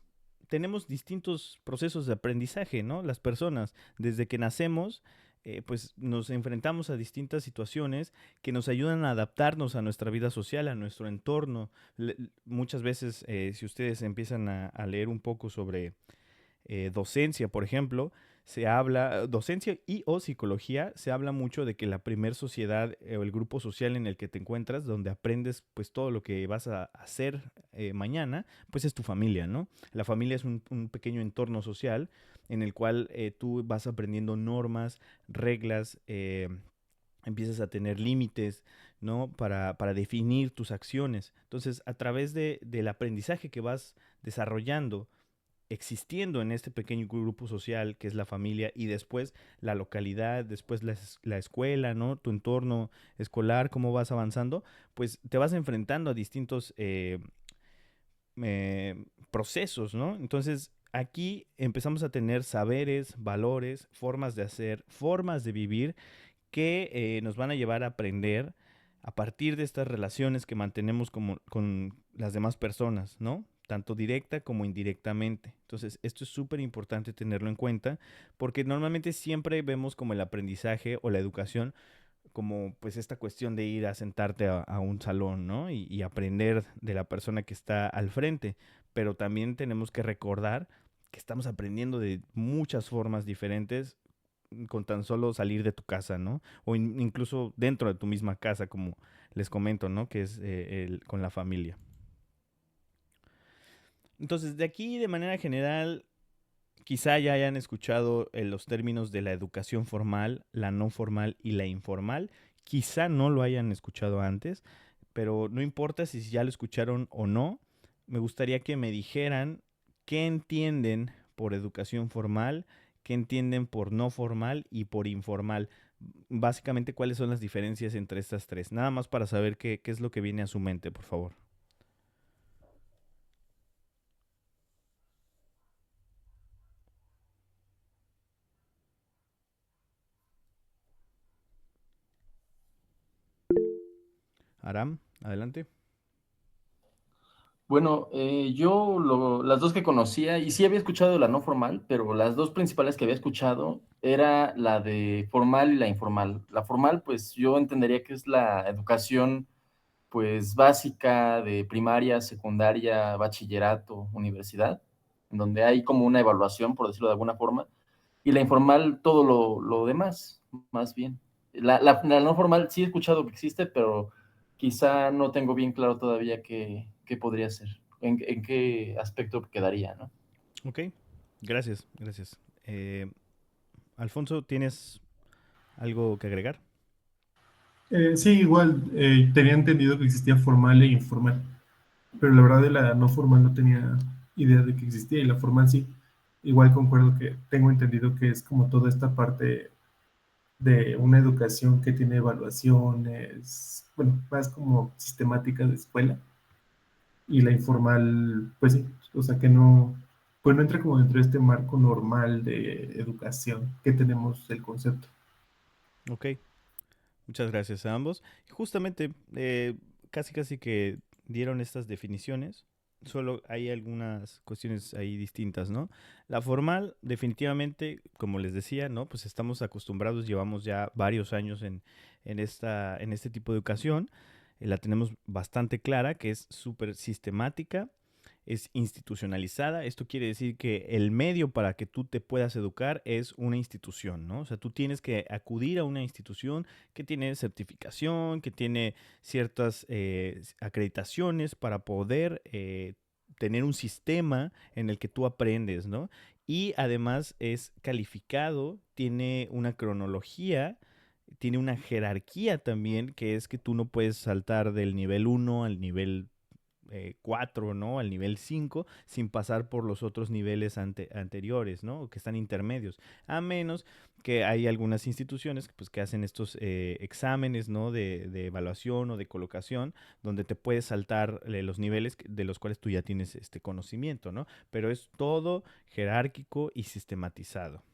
tenemos distintos procesos de aprendizaje, ¿no? Las personas, desde que nacemos, pues nos enfrentamos a distintas situaciones que nos ayudan a adaptarnos a nuestra vida social, a nuestro entorno. Muchas veces, si ustedes empiezan a leer un poco sobre docencia, por ejemplo, se habla, docencia y o psicología, se habla mucho de que la primer sociedad o el grupo social en el que te encuentras, donde aprendes pues todo lo que vas a hacer mañana, pues es tu familia, ¿no? La familia es un pequeño entorno social en el cual tú vas aprendiendo normas, reglas, empiezas a tener límites, ¿no? Para definir tus acciones. Entonces, a través del aprendizaje que vas desarrollando, existiendo en este pequeño grupo social que es la familia y después la localidad, después la escuela, ¿no? Tu entorno escolar, cómo vas avanzando, pues te vas enfrentando a distintos procesos, ¿no? Entonces aquí empezamos a tener saberes, valores, formas de hacer, formas de vivir que nos van a llevar a aprender a partir de estas relaciones que mantenemos con las demás personas, ¿no? Tanto directa como indirectamente. Entonces, esto es súper importante tenerlo en cuenta porque normalmente siempre vemos como el aprendizaje o la educación como pues esta cuestión de ir a sentarte a un salón, ¿no? Y aprender de la persona que está al frente, pero también tenemos que recordar que estamos aprendiendo de muchas formas diferentes con tan solo salir de tu casa, ¿no? O incluso dentro de tu misma casa, como les comento, ¿no? Que es con la familia. Entonces, de aquí, de manera general, quizá ya hayan escuchado los términos de la educación formal, la no formal y la informal. Quizá no lo hayan escuchado antes, pero no importa si ya lo escucharon o no. Me gustaría que me dijeran qué entienden por educación formal, qué entienden por no formal y por informal. Básicamente, ¿cuáles son las diferencias entre estas tres? Nada más para saber qué es lo que viene a su mente, por favor. Aram, adelante. Bueno, yo las dos que conocía, y sí había escuchado de la no formal, pero las dos principales que había escuchado era la de formal y la informal. La formal, pues yo entendería que es la educación pues básica de primaria, secundaria, bachillerato, universidad, en donde hay como una evaluación, por decirlo de alguna forma, y la informal todo lo demás, más bien. La no formal sí he escuchado que existe, pero quizá no tengo bien claro todavía qué podría ser, en qué aspecto quedaría, ¿no? Ok, gracias, gracias. Alfonso, ¿tienes algo que agregar? Sí, igual, tenía entendido que existía formal e informal, pero la verdad de la no formal no tenía idea de que existía y la formal sí. Igual concuerdo que tengo entendido que es como toda esta parte de una educación que tiene evaluaciones, bueno, más como sistemática de escuela, y la informal, pues sí, o sea que no, pues no entra como dentro de este marco normal de educación que tenemos el concepto. Ok, muchas gracias a ambos. Justamente, casi que dieron estas definiciones. Solo hay algunas cuestiones ahí distintas, ¿no? La formal, definitivamente, como les decía, ¿no? Pues estamos acostumbrados, llevamos ya varios años en este tipo de educación. La tenemos bastante clara, que es súper sistemática, es institucionalizada. Esto quiere decir que el medio para que tú te puedas educar es una institución, ¿no? O sea, tú tienes que acudir a una institución que tiene certificación, que tiene ciertas acreditaciones para poder tener un sistema en el que tú aprendes, ¿no? Y además es calificado, tiene una cronología, tiene una jerarquía también, que es que tú no puedes saltar del nivel 1 al nivel 4, ¿no? Al nivel 5 sin pasar por los otros niveles anteriores, ¿no? Que están intermedios. A menos que hay algunas instituciones pues, que hacen estos exámenes, ¿no? De evaluación o de colocación, donde te puedes saltar los niveles de los cuales tú ya tienes este conocimiento, ¿no? Pero es todo jerárquico y sistematizado.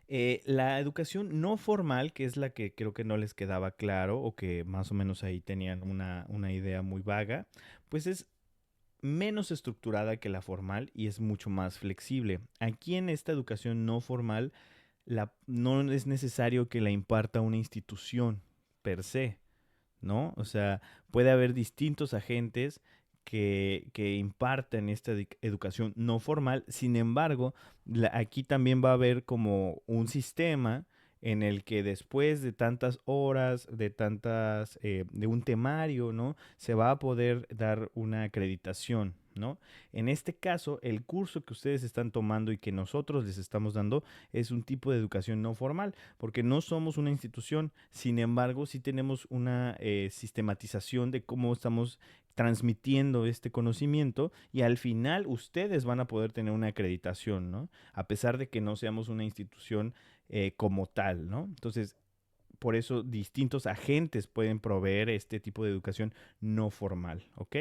La educación no formal, que es la que creo que no les quedaba claro o que más o menos ahí tenían una idea muy vaga, pues es menos estructurada que la formal y es mucho más flexible. Aquí en esta educación no formal no es necesario que la imparta una institución per se, ¿no? O sea, puede haber distintos agentes que imparten esta educación no formal. Sin embargo, aquí también va a haber como un sistema en el que después de tantas horas, de un temario, ¿no? Se va a poder dar una acreditación, ¿no? En este caso, el curso que ustedes están tomando y que nosotros les estamos dando es un tipo de educación no formal, porque no somos una institución, sin embargo, sí tenemos una sistematización de cómo estamos transmitiendo este conocimiento y al final ustedes van a poder tener una acreditación, ¿no? A pesar de que no seamos una institución como tal, ¿no? Entonces, por eso distintos agentes pueden proveer este tipo de educación no formal, ¿ok?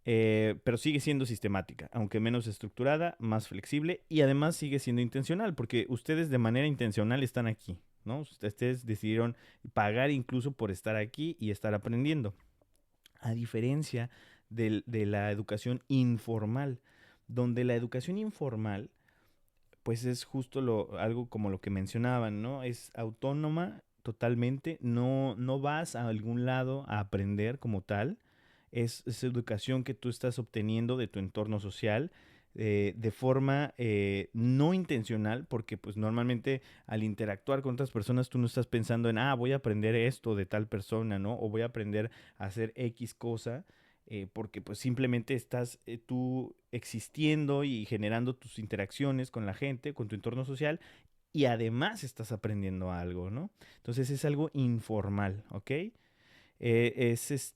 Pero sigue siendo sistemática, aunque menos estructurada, más flexible y además sigue siendo intencional, porque ustedes de manera intencional están aquí, ¿no? Ustedes decidieron pagar incluso por estar aquí y estar aprendiendo. A diferencia de la educación informal, donde la educación informal, pues es justo algo como lo que mencionaban, ¿no? Es autónoma totalmente, no vas a algún lado a aprender como tal, es educación que tú estás obteniendo de tu entorno social de forma no intencional, porque pues normalmente al interactuar con otras personas tú no estás pensando en, voy a aprender esto de tal persona, ¿no? O voy a aprender a hacer X cosa, porque pues simplemente estás tú existiendo y generando tus interacciones con la gente, con tu entorno social, y además estás aprendiendo algo, ¿no? Entonces es algo informal, ¿ok? Es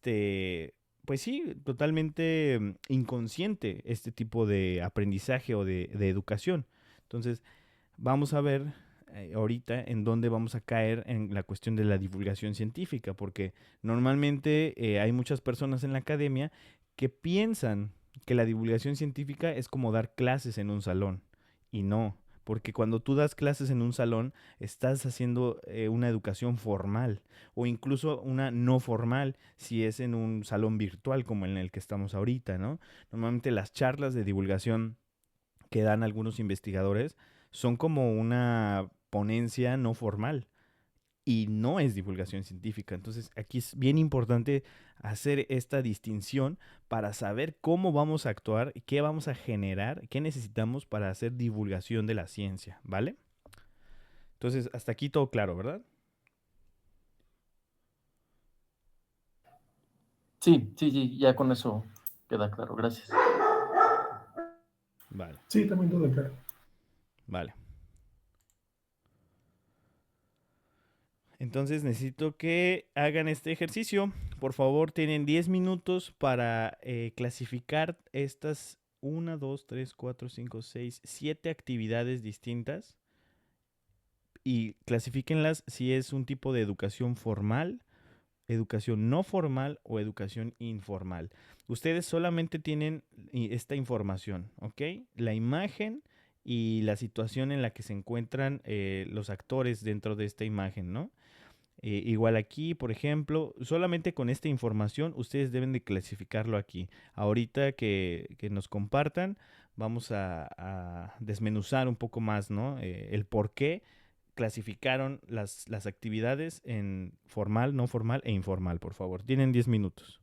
pues sí, totalmente inconsciente este tipo de aprendizaje o de educación. Entonces, vamos a ver ahorita en dónde vamos a caer en la cuestión de la divulgación científica, porque normalmente hay muchas personas en la academia que piensan que la divulgación científica es como dar clases en un salón, y no, porque cuando tú das clases en un salón, estás haciendo una educación formal o incluso una no formal si es en un salón virtual como en el que estamos ahorita, ¿no? Normalmente las charlas de divulgación que dan algunos investigadores son como una ponencia no formal y no es divulgación científica. Entonces aquí es bien importante hacer esta distinción para saber cómo vamos a actuar, qué vamos a generar, qué necesitamos para hacer divulgación de la ciencia, ¿vale? Entonces hasta aquí todo claro, ¿verdad? Sí, sí, sí, ya con eso queda claro, gracias. Vale, Sí, también todo claro. vale. Entonces necesito que hagan este ejercicio. Por favor, tienen 10 minutos para clasificar estas 1, 2, 3, 4, 5, 6, 7 actividades distintas y clasifíquenlas si es un tipo de educación formal, educación no formal o educación informal. Ustedes solamente tienen esta información, ¿ok? La imagen y la situación en la que se encuentran los actores dentro de esta imagen, ¿no? Igual aquí, por ejemplo, solamente con esta información ustedes deben de clasificarlo aquí. Ahorita que nos compartan, vamos a desmenuzar un poco más, ¿no? El por qué clasificaron las actividades en formal, no formal e informal, por favor. Tienen 10 minutos.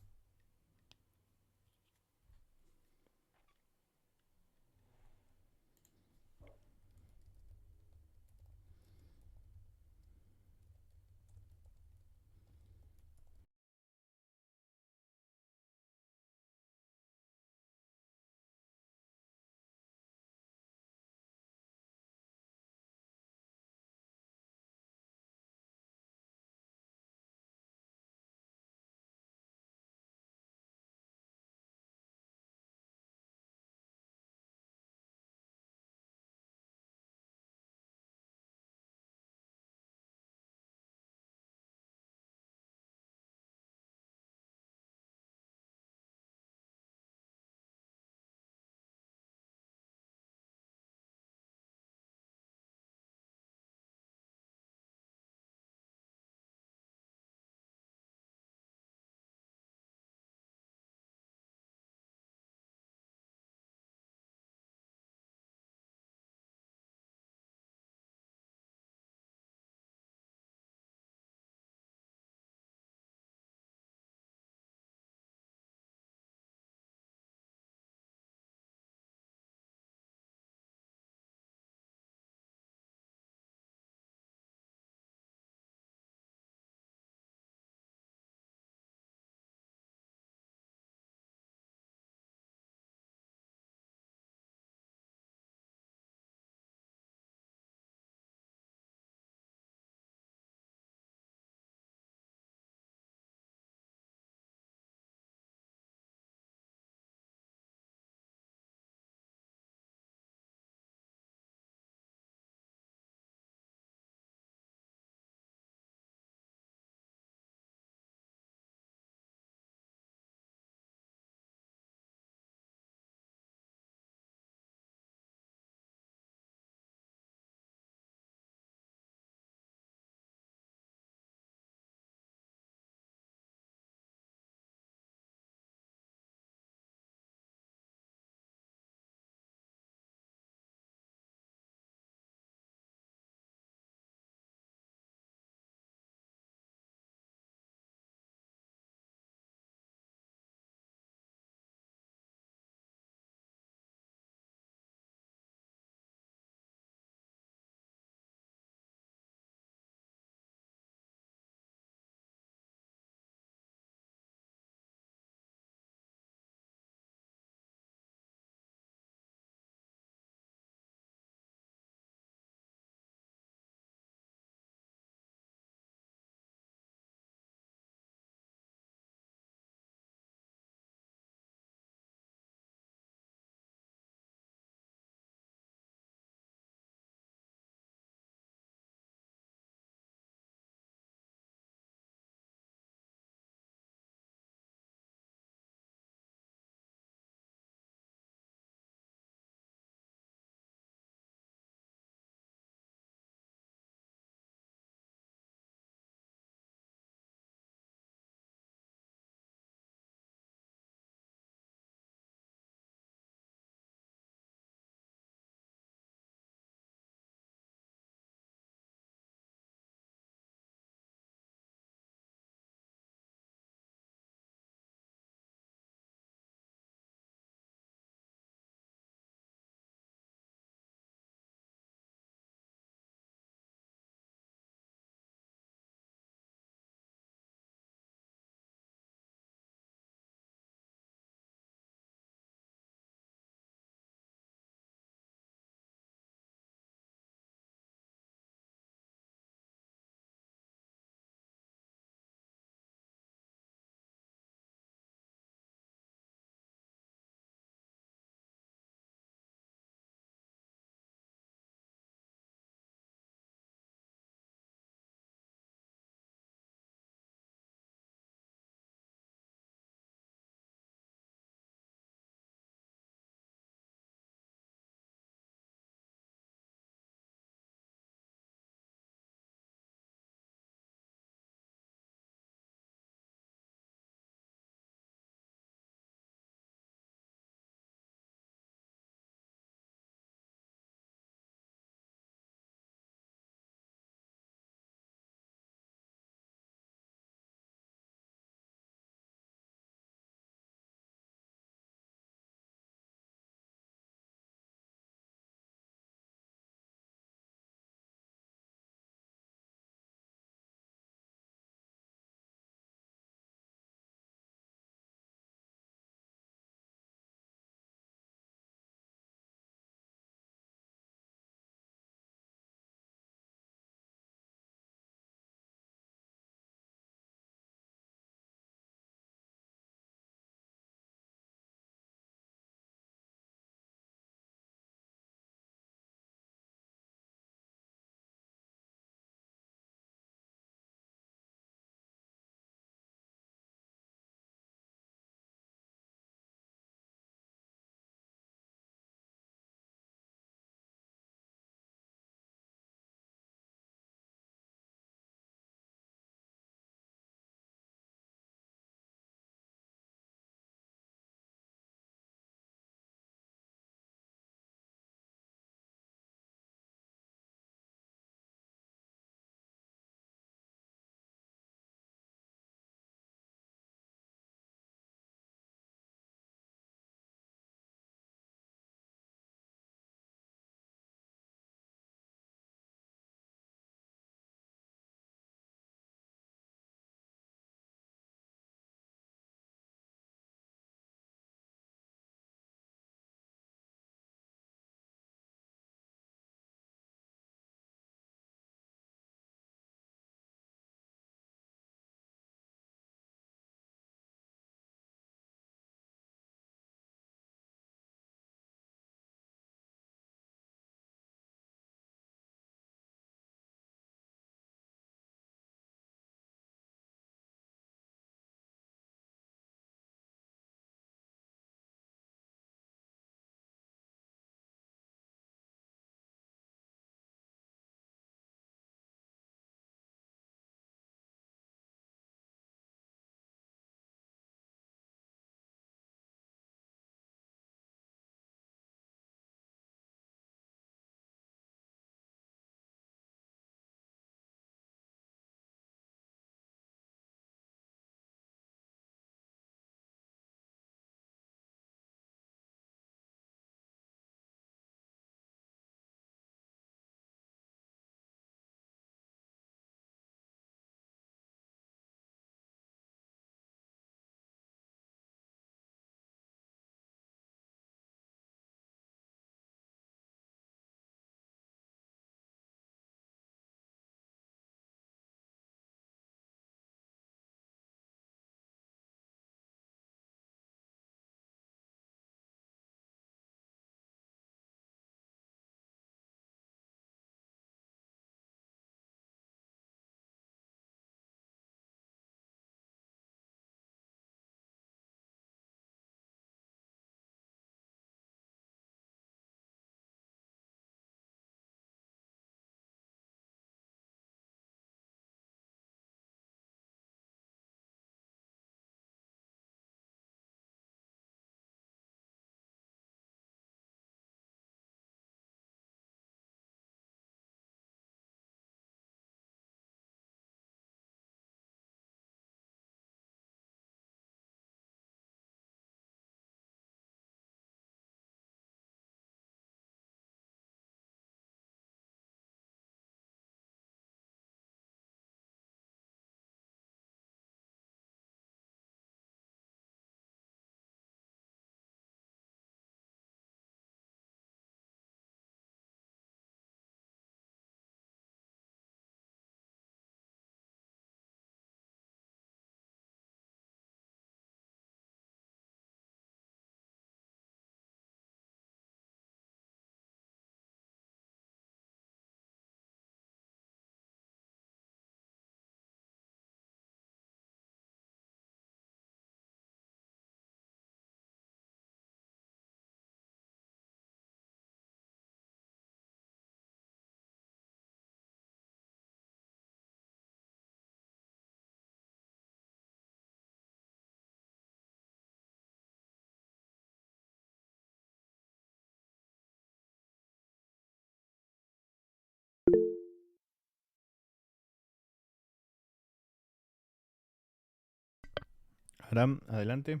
Aram, adelante.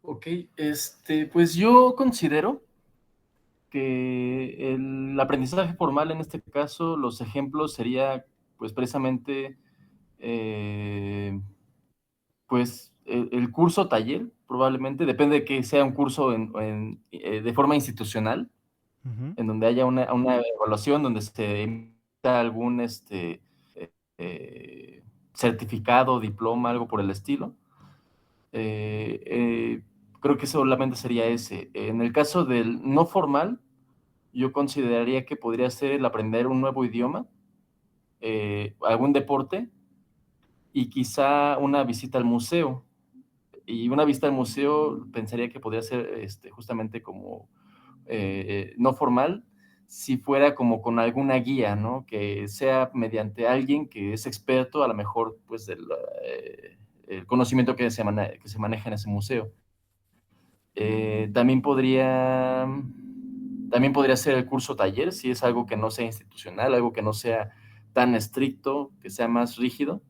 Ok, pues yo considero que el aprendizaje formal en este caso, los ejemplos sería pues precisamente eh, pues el curso taller, probablemente, depende de que sea un curso de forma institucional, Ujú. en donde haya una evaluación, donde se emita algún eh, certificado, diploma, algo por el estilo. Eh, eh, Creo que solamente sería ese. En el caso del no formal, yo consideraría que podría ser el aprender un nuevo idioma, algún deporte y quizá una visita al museo. Y una visita al museo pensaría que podría ser justamente como no formal, si fuera como con alguna guía, ¿no? Que sea mediante alguien que es experto, a lo mejor, pues, del el conocimiento que se maneja en ese museo. Eh, también podría, también podría ser el curso taller, si es algo que no sea institucional, algo que no sea tan estricto, que sea más rígido.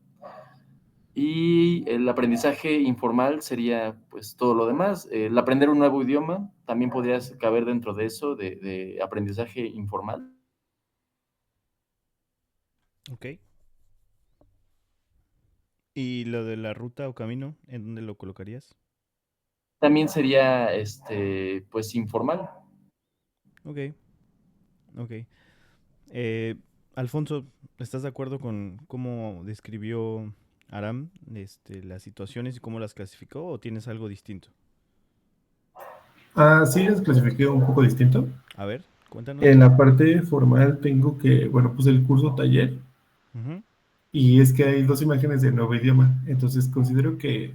Y el aprendizaje informal sería pues todo lo demás. El aprender un nuevo idioma también podría caber dentro de eso, de aprendizaje informal. Ok. ¿Y lo de la ruta o camino, en dónde lo colocarías? También sería pues informal. Ok, ok. Eh, Alfonso, ¿estás de acuerdo con cómo describió Aram las situaciones y cómo las clasificó o tienes algo distinto? Sí, las clasifiqué un poco distinto. A ver, cuéntanos. En la parte formal tengo que, bueno, pues el curso taller, Ujú, y es que hay dos imágenes de nuevo idioma. Entonces considero que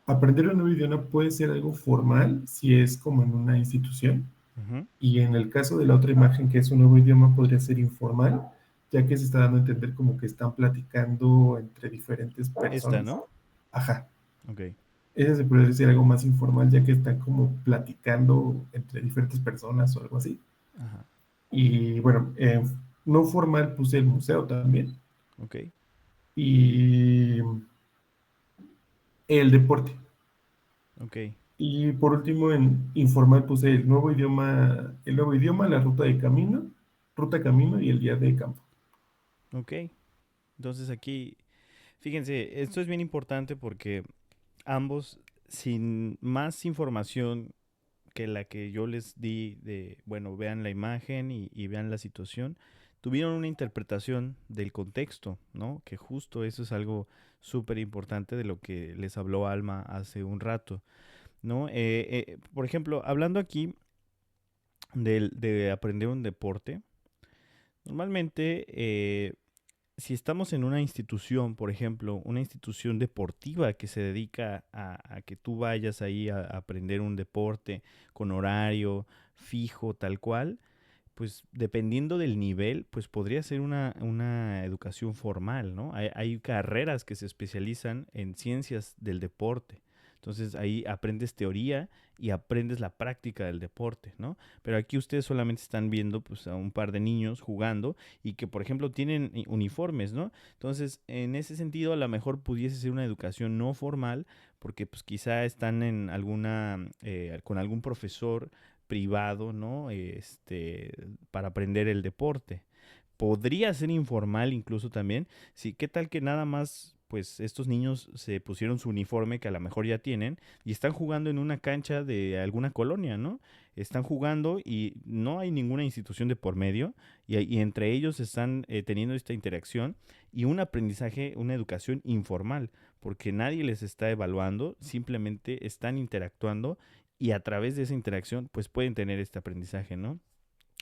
aprender un nuevo idioma puede ser algo formal si es como en una institución, ujú. y en el caso de la otra imagen que es un nuevo idioma podría ser informal, ya que se está dando a entender como que están platicando entre diferentes Esta, personas. ¿no? Ajá. Ok. Ese se puede decir algo más informal, ya que están como platicando entre diferentes personas o algo así. Ajá. Y bueno, no formal puse el museo también. Ok. Y el deporte. Ok. Y por último, en informal puse el nuevo idioma, la ruta camino y el día de campo. Ok. Entonces aquí, fíjense, esto es bien importante porque ambos, sin más información que la que yo les di de, bueno, vean la imagen y vean la situación, tuvieron una interpretación del contexto, ¿no? Que justo eso es algo súper importante de lo que les habló Alma hace un rato, ¿no? Por ejemplo, hablando aquí de aprender un deporte, normalmente si estamos en una institución, por ejemplo, una institución deportiva que se dedica a que tú vayas ahí a aprender un deporte con horario fijo, tal cual, pues dependiendo del nivel, pues podría ser una educación formal, ¿no? Hay carreras que se especializan en ciencias del deporte. Entonces ahí aprendes teoría y aprendes la práctica del deporte, ¿no? Pero aquí ustedes solamente están viendo pues, a un par de niños jugando y que, por ejemplo, tienen uniformes, ¿no? Entonces, en ese sentido, a lo mejor pudiese ser una educación no formal, porque pues quizá están en con algún profesor privado, ¿no? Para aprender el deporte. Podría ser informal incluso también. Sí, ¿qué tal que nada más, pues estos niños se pusieron su uniforme que a lo mejor ya tienen y están jugando en una cancha de alguna colonia, ¿no? Están jugando y no hay ninguna institución de por medio y entre ellos están teniendo esta interacción y un aprendizaje, una educación informal, porque nadie les está evaluando, simplemente están interactuando y a través de esa interacción pues pueden tener este aprendizaje, ¿no?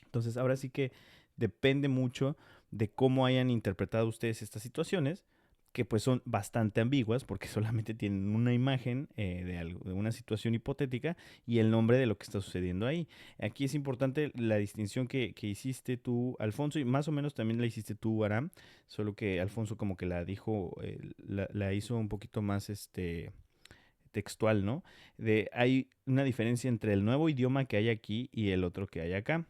Entonces ahora sí que depende mucho de cómo hayan interpretado ustedes estas situaciones, que pues son bastante ambiguas porque solamente tienen una imagen de una situación hipotética y el nombre de lo que está sucediendo ahí. Aquí es importante la distinción que hiciste tú, Alfonso, y más o menos también la hiciste tú, Aram, solo que Alfonso como que la dijo, la hizo un poquito más textual, ¿no? Hay una diferencia entre el nuevo idioma que hay aquí y el otro que hay acá.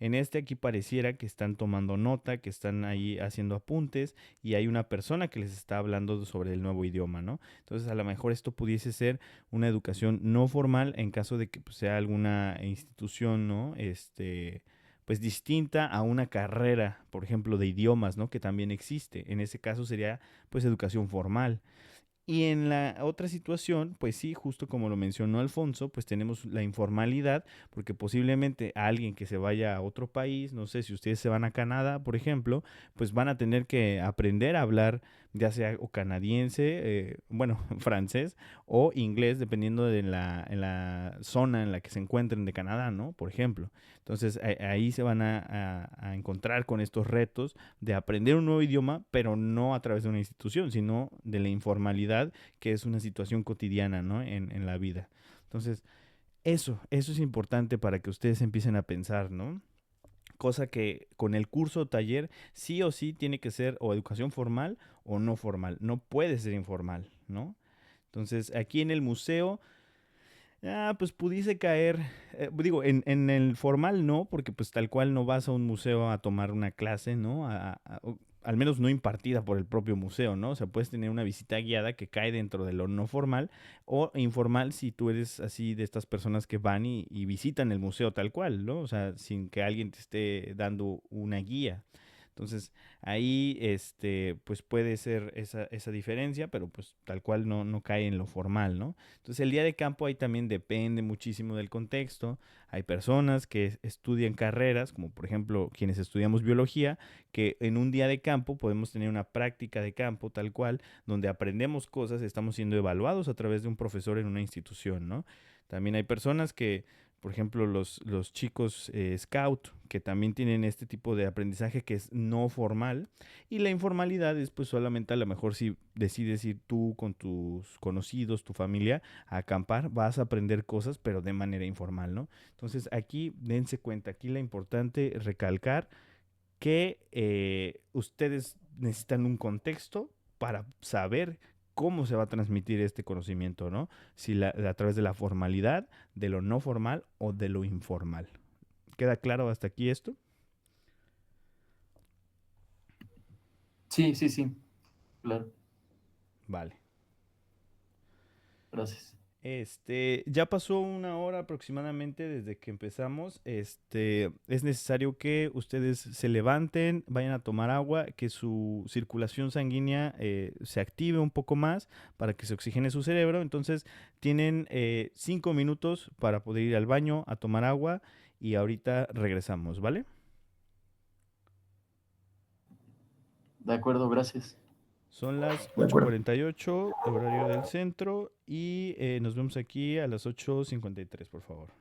En este aquí pareciera que están tomando nota, que están ahí haciendo apuntes y hay una persona que les está hablando sobre el nuevo idioma, ¿no? Entonces a lo mejor esto pudiese ser una educación no formal en caso de que pues, sea alguna institución, ¿no? Pues distinta a una carrera, por ejemplo, de idiomas, ¿no? Que también existe. En ese caso sería pues educación formal. Y en la otra situación, pues sí, justo como lo mencionó Alfonso, pues tenemos la informalidad, porque posiblemente a alguien que se vaya a otro país, no sé si ustedes se van a Canadá, por ejemplo, pues van a tener que aprender a hablar ya sea o canadiense, bueno, francés o inglés, dependiendo de en la zona en la que se encuentren de Canadá, ¿no? Por ejemplo. Entonces ahí se van a encontrar con estos retos de aprender un nuevo idioma, pero no a través de una institución, sino de la informalidad, que es una situación cotidiana, ¿no? En la vida. Entonces, eso es importante para que ustedes empiecen a pensar, ¿no? Cosa que con el curso o taller sí o sí tiene que ser o educación formal o no formal. No puede ser informal, ¿no? Entonces, aquí en el museo pues pudiese caer, digo, en el formal no, porque pues tal cual no vas a un museo a tomar una clase, ¿no? Al menos no impartida por el propio museo, ¿no? O sea, puedes tener una visita guiada que cae dentro de lo no formal o informal si tú eres así de estas personas que van y visitan el museo tal cual, ¿no? O sea, sin que alguien te esté dando una guía. Entonces, ahí, pues puede ser esa diferencia, pero pues tal cual no cae en lo formal, ¿no? Entonces, el día de campo ahí también depende muchísimo del contexto. Hay personas que estudian carreras, como por ejemplo quienes estudiamos biología, que en un día de campo podemos tener una práctica de campo tal cual, donde aprendemos cosas, estamos siendo evaluados a través de un profesor en una institución, ¿no? También hay personas que por ejemplo, los chicos scout, que también tienen este tipo de aprendizaje que es no formal. Y la informalidad es pues solamente a lo mejor si decides ir tú con tus conocidos, tu familia, a acampar, vas a aprender cosas, pero de manera informal, ¿no? Entonces aquí dense cuenta, aquí la importante recalcar que ustedes necesitan un contexto para saber cómo se va a transmitir este conocimiento, ¿no? Si a través de la formalidad, de lo no formal o de lo informal. ¿Queda claro hasta aquí esto? Sí, sí, sí, claro, Vale. gracias. Ya pasó una hora aproximadamente desde que empezamos. Es necesario que ustedes se levanten, vayan a tomar agua, que su circulación sanguínea se active un poco más para que se oxigene su cerebro. Entonces, tienen 5 minutos para poder ir al baño a tomar agua y ahorita regresamos, ¿vale? De acuerdo, gracias. Son las De acuerdo. 8:48, horario del centro, y nos vemos aquí a las 8:53, por favor.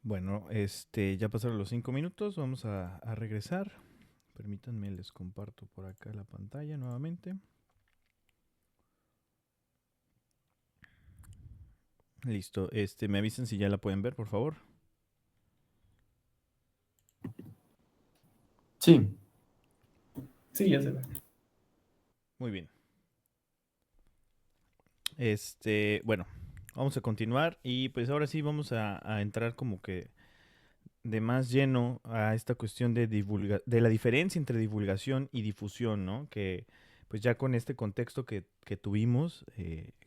Bueno, ya pasaron los 5 minutos, vamos a regresar. Permítanme, les comparto por acá la pantalla nuevamente. Listo, me avisan si ya la pueden ver, por favor. Sí. Sí, ya se ve. Muy bien. Bueno, vamos a continuar y pues ahora sí vamos a entrar como que de más lleno a esta cuestión de la diferencia entre divulgación y difusión, ¿no? Que pues ya con este contexto que tuvimos,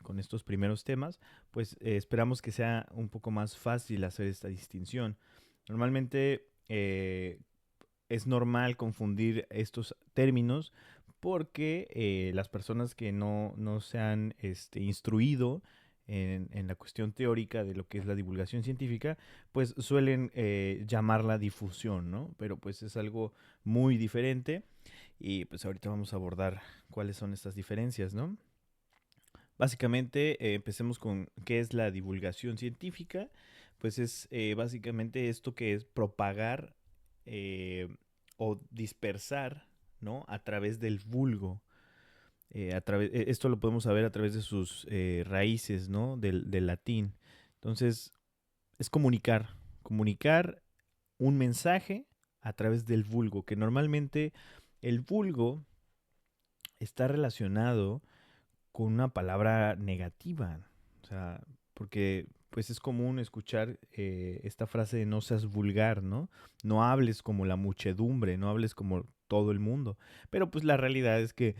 con estos primeros temas, pues esperamos que sea un poco más fácil hacer esta distinción. Normalmente es normal confundir estos términos porque las personas que no se han instruido en la cuestión teórica de lo que es la divulgación científica, pues suelen llamarla difusión, ¿no? Pero pues es algo muy diferente y pues ahorita vamos a abordar cuáles son estas diferencias, ¿no? Básicamente, empecemos con qué es la divulgación científica. Pues es básicamente esto que es propagar eh, o dispersar, ¿no? A través del vulgo. Esto lo podemos saber a través de sus raíces, ¿no? Del latín. Entonces, es comunicar un mensaje a través del vulgo, que normalmente el vulgo está relacionado con una palabra negativa. O sea, porque pues es común escuchar esta frase de no seas vulgar, ¿no? No hables como la muchedumbre, no hables como todo el mundo. Pero pues la realidad es que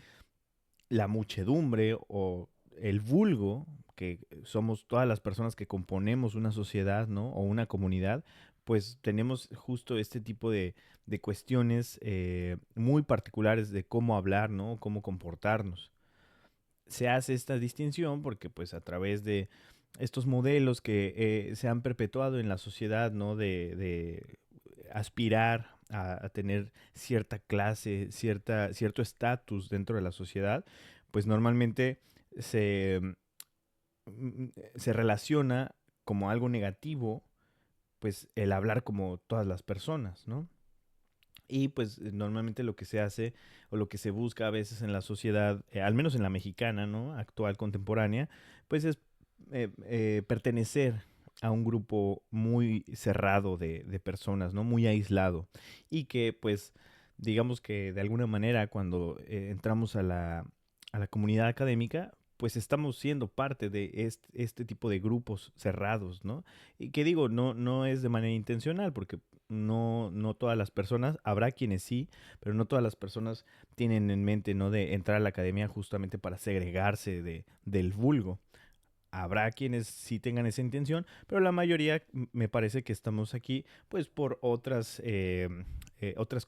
la muchedumbre o el vulgo, que somos todas las personas que componemos una sociedad, ¿no? O una comunidad, pues tenemos justo este tipo de cuestiones muy particulares de cómo hablar, ¿no? Cómo comportarnos. Se hace esta distinción porque pues a través de estos modelos que se han perpetuado en la sociedad, ¿no? De aspirar a tener cierta clase, cierto estatus dentro de la sociedad, pues normalmente se, se relaciona como algo negativo, pues el hablar como todas las personas, ¿no? Y pues normalmente lo que se hace o lo que se busca a veces en la sociedad, al menos en la mexicana, ¿no? Actual, contemporánea, pues es pertenecer a un grupo muy cerrado de personas, ¿no? Muy aislado. Y que pues digamos que de alguna manera cuando entramos a la comunidad académica, pues estamos siendo parte de este tipo de grupos cerrados, ¿no? Y que digo, no es de manera intencional, porque no todas las personas, habrá quienes sí, pero no todas las personas tienen en mente, ¿no? De entrar a la academia justamente para segregarse del vulgo. Habrá quienes sí tengan esa intención, pero la mayoría me parece que estamos aquí pues por otras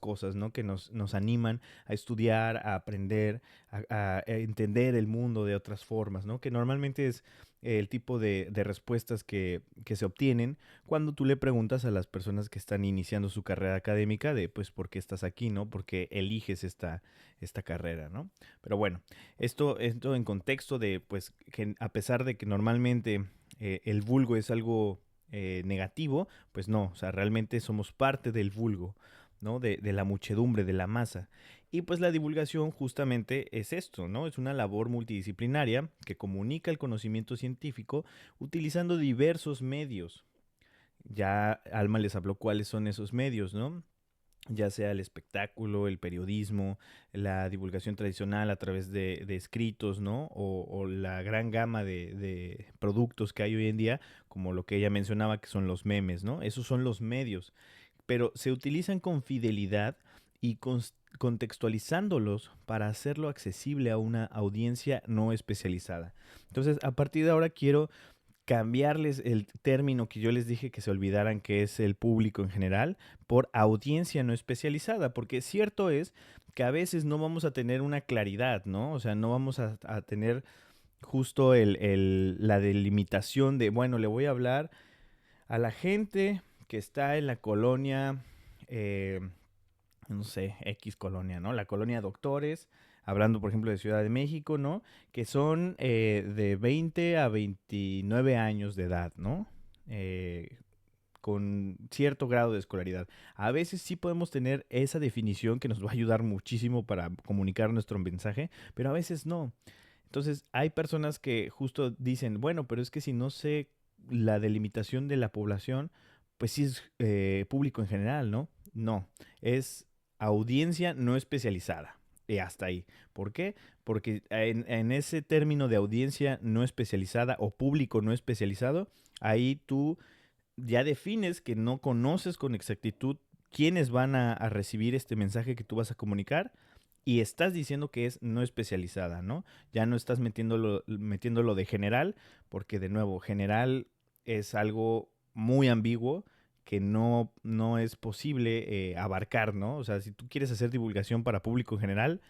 cosas, ¿no? Que nos animan a estudiar, a aprender, a entender el mundo de otras formas, ¿no? Que normalmente es el tipo de respuestas que se obtienen cuando tú le preguntas a las personas que están iniciando su carrera académica de pues por qué estás aquí, ¿no? ¿Por qué eliges esta carrera, ¿no? Pero bueno, esto en contexto de, pues, que a pesar de que normalmente el vulgo es algo negativo, pues no, o sea, realmente somos parte del vulgo, ¿no? De la muchedumbre, de la masa. Y pues la divulgación justamente es esto, ¿no? Es una labor multidisciplinaria que comunica el conocimiento científico utilizando diversos medios. Ya Alma les habló cuáles son esos medios, ¿no? Ya sea el espectáculo, el periodismo, la divulgación tradicional a través de escritos, ¿no? O la gran gama de productos que hay hoy en día, como lo que ella mencionaba, que son los memes, ¿no? Esos son los medios, pero se utilizan con fidelidad y contextualizándolos para hacerlo accesible a una audiencia no especializada. Entonces, a partir de ahora quiero cambiarles el término que yo les dije que se olvidaran, que es el público en general, por audiencia no especializada, porque cierto es que a veces no vamos a tener una claridad, ¿no? O sea, no vamos a tener justo la delimitación de, bueno, le voy a hablar a la gente que está en la colonia, eh, no sé, X colonia, ¿no? La colonia Doctores, hablando por ejemplo de Ciudad de México, ¿no? Que son de 20 a 29 años de edad, ¿no? con cierto grado de escolaridad. A veces sí podemos tener esa definición que nos va a ayudar muchísimo para comunicar nuestro mensaje, pero a veces no. Entonces, hay personas que justo dicen, bueno, pero es que si no sé la delimitación de la población, pues sí es público en general, ¿no? No, es audiencia no especializada. Y hasta ahí. ¿Por qué? Porque en ese término de audiencia no especializada o público no especializado, ahí tú ya defines que no conoces con exactitud quiénes van a recibir este mensaje que tú vas a comunicar y estás diciendo que es no especializada, ¿no? Ya no estás metiéndolo de general, porque de nuevo, general es algo muy ambiguo que no es posible abarcar, ¿no? O sea, si tú quieres hacer divulgación para público en general,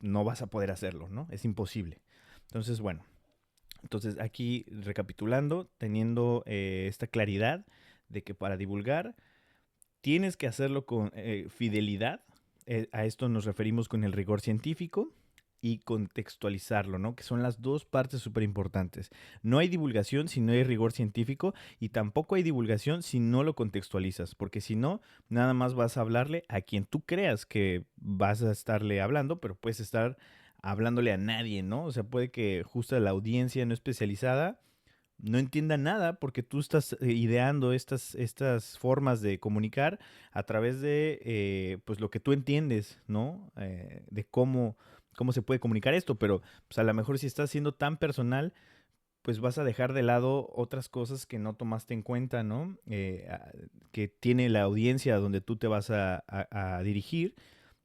no vas a poder hacerlo, ¿no? Es imposible. Entonces, bueno, entonces aquí recapitulando, teniendo esta claridad de que para divulgar tienes que hacerlo con fidelidad. A esto nos referimos con el rigor científico y contextualizarlo, ¿no? Que son las dos partes súper importantes. No hay divulgación si no hay rigor científico y tampoco hay divulgación si no lo contextualizas, porque si no, nada más vas a hablarle a quien tú creas que vas a estarle hablando, pero puedes estar hablándole a nadie, ¿no? O sea, puede que justo la audiencia no especializada no entienda nada porque tú estás ideando estas formas de comunicar a través de pues lo que tú entiendes, ¿no? De cómo se puede comunicar esto, pero pues a lo mejor si estás siendo tan personal, pues vas a dejar de lado otras cosas que no tomaste en cuenta, ¿no? Que tiene la audiencia donde tú te vas a dirigir.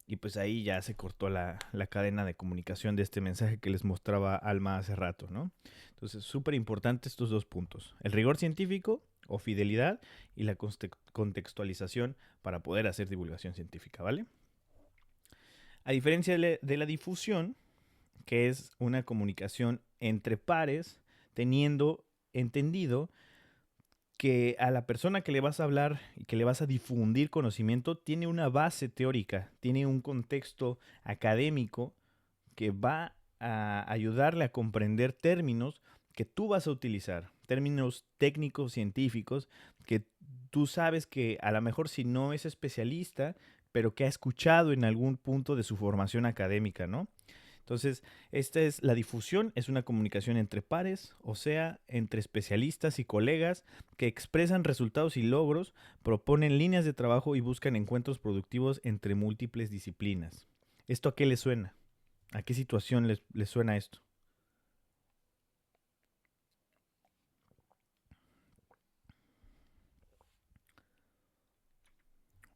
Y pues ahí ya se cortó la cadena de comunicación de este mensaje que les mostraba Alma hace rato, ¿no? Entonces, súper importante estos dos puntos. El rigor científico o fidelidad y la contextualización para poder hacer divulgación científica, ¿vale? A diferencia de la difusión, que es una comunicación entre pares, teniendo entendido que a la persona que le vas a hablar y que le vas a difundir conocimiento tiene una base teórica, tiene un contexto académico que va a ayudarle a comprender términos que tú vas a utilizar, términos técnicos, científicos, que tú sabes que a lo mejor si no es especialista, pero que ha escuchado en algún punto de su formación académica, ¿no? Entonces, esta es la difusión, es una comunicación entre pares, o sea, entre especialistas y colegas que expresan resultados y logros, proponen líneas de trabajo y buscan encuentros productivos entre múltiples disciplinas. ¿Esto a qué les suena? ¿A qué situación les suena esto?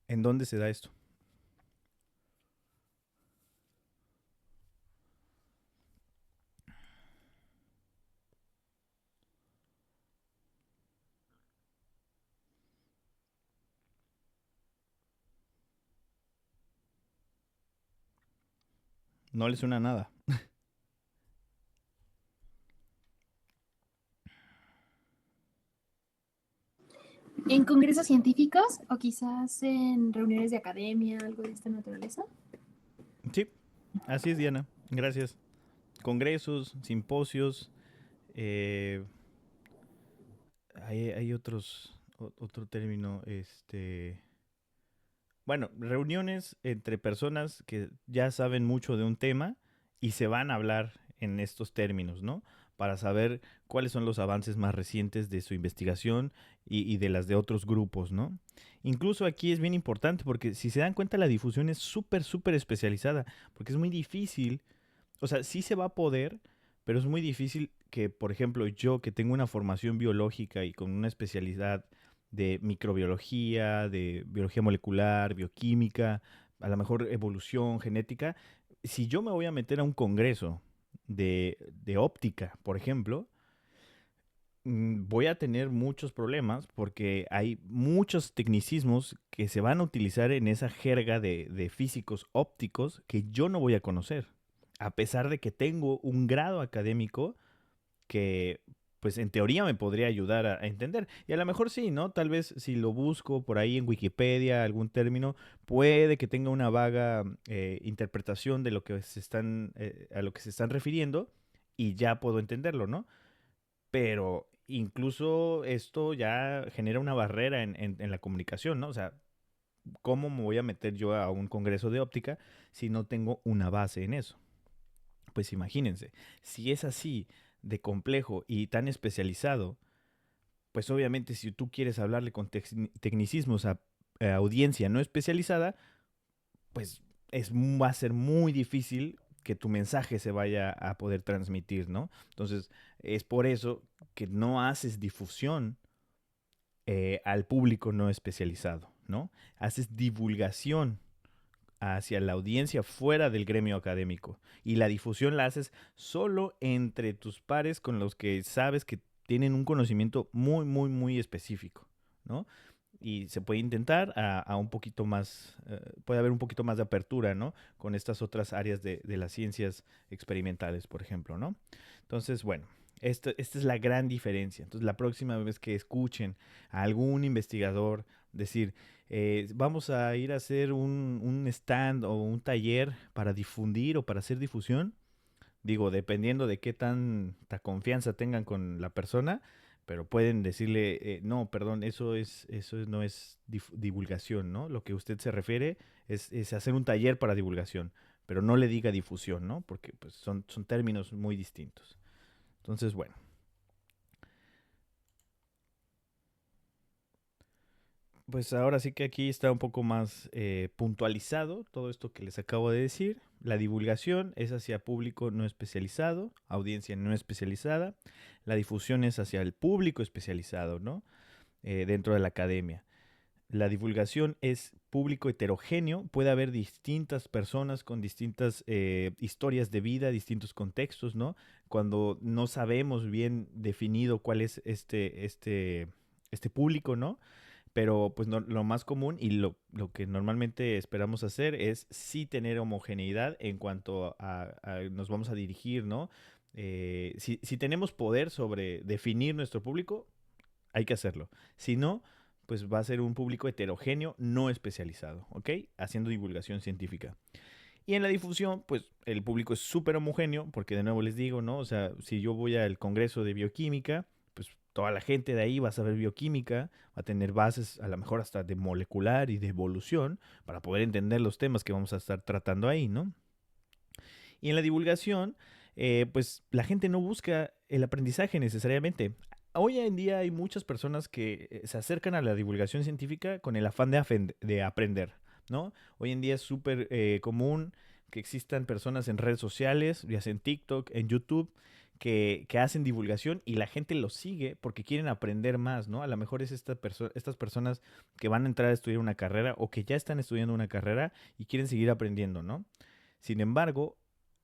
¿En dónde se da esto? No les suena nada. ¿En congresos científicos o quizás en reuniones de academia, algo de esta naturaleza? Sí, así es, Diana. Gracias. Congresos, simposios, eh, hay otro término, bueno, reuniones entre personas que ya saben mucho de un tema y se van a hablar en estos términos, ¿no? Para saber cuáles son los avances más recientes de su investigación y de las de otros grupos, ¿no? Incluso aquí es bien importante porque si se dan cuenta la difusión es súper, súper especializada porque es muy difícil, o sea, sí se va a poder, pero es muy difícil que, por ejemplo, yo que tengo una formación biológica y con una especialidad de microbiología, de biología molecular, bioquímica, a lo mejor evolución, genética, si yo me voy a meter a un congreso de óptica, por ejemplo, voy a tener muchos problemas porque hay muchos tecnicismos que se van a utilizar en esa jerga de físicos ópticos que yo no voy a conocer, a pesar de que tengo un grado académico que pues en teoría me podría ayudar a entender. Y a lo mejor sí, ¿no? Tal vez si lo busco por ahí en Wikipedia, algún término, puede que tenga una vaga interpretación de lo que a lo que se están refiriendo y ya puedo entenderlo, ¿no? Pero incluso esto ya genera una barrera en la comunicación, ¿no? O sea, ¿cómo me voy a meter yo a un congreso de óptica si no tengo una base en eso? Pues imagínense, si es así de complejo y tan especializado, pues obviamente si tú quieres hablarle con tecnicismos a audiencia no especializada, pues va a ser muy difícil que tu mensaje se vaya a poder transmitir, ¿no? Entonces, es por eso que no haces difusión al público no especializado, ¿no? Haces divulgación hacia la audiencia fuera del gremio académico. Y la difusión la haces solo entre tus pares con los que sabes que tienen un conocimiento muy, muy, muy específico, ¿no? Y se puede intentar a un poquito más, puede haber un poquito más de apertura, ¿no? Con estas otras áreas de las ciencias experimentales, por ejemplo, ¿no? Entonces, bueno, esta es la gran diferencia. Entonces, la próxima vez que escuchen a algún investigador decir, vamos a ir a hacer un stand o un taller para difundir o para hacer difusión, digo, dependiendo de qué tanta confianza tengan con la persona, pero pueden decirle, no, perdón, no es divulgación, ¿no? Lo que usted se refiere es hacer un taller para divulgación, pero no le diga difusión, ¿no? Porque pues, son términos muy distintos. Entonces, bueno. Pues ahora sí que aquí está un poco más puntualizado todo esto que les acabo de decir. La divulgación es hacia público no especializado, audiencia no especializada. La difusión es hacia el público especializado, ¿no? Dentro de la academia. La divulgación es público heterogéneo, puede haber distintas personas con distintas historias de vida, distintos contextos, ¿no? Cuando no sabemos bien definido cuál es este público, ¿no? Pero pues lo más común y lo que normalmente esperamos hacer es sí tener homogeneidad en cuanto a nos vamos a dirigir, ¿no? Si tenemos poder sobre definir nuestro público, hay que hacerlo. Si no, pues va a ser un público heterogéneo, no especializado, ¿ok? Haciendo divulgación científica. Y en la difusión, pues el público es súper homogéneo, porque de nuevo les digo, ¿no? O sea, si yo voy al Congreso de Bioquímica, pues toda la gente de ahí va a saber bioquímica, va a tener bases a lo mejor hasta de molecular y de evolución, para poder entender los temas que vamos a estar tratando ahí, ¿no? Y en la divulgación, pues la gente no busca el aprendizaje necesariamente. Hoy en día hay muchas personas que se acercan a la divulgación científica con el afán de aprender, ¿no? Hoy en día es súper común que existan personas en redes sociales, ya sea en TikTok, en YouTube, que hacen divulgación y la gente los sigue porque quieren aprender más, ¿no? A lo mejor es estas personas que van a entrar a estudiar una carrera o que ya están estudiando una carrera y quieren seguir aprendiendo, ¿no? Sin embargo,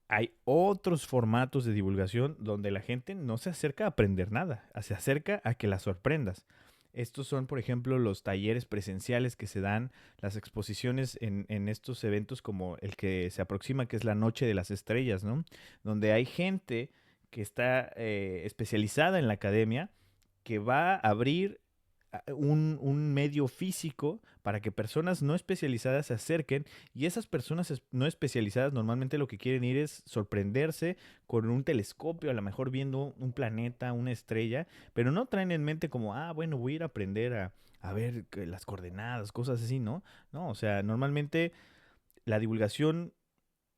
hay otros formatos de divulgación donde la gente no se acerca a aprender nada, se acerca a que la sorprendas. Estos son, por ejemplo, los talleres presenciales que se dan, las exposiciones en estos eventos como el que se aproxima, que es la Noche de las Estrellas, ¿no? Donde hay gente que está especializada en la academia que va a abrir un medio físico para que personas no especializadas se acerquen y esas personas no especializadas normalmente lo que quieren ir es sorprenderse con un telescopio, a lo mejor viendo un planeta, una estrella, pero no traen en mente como, bueno, voy a ir a aprender a ver las coordenadas, cosas así, ¿no? No, o sea, normalmente la divulgación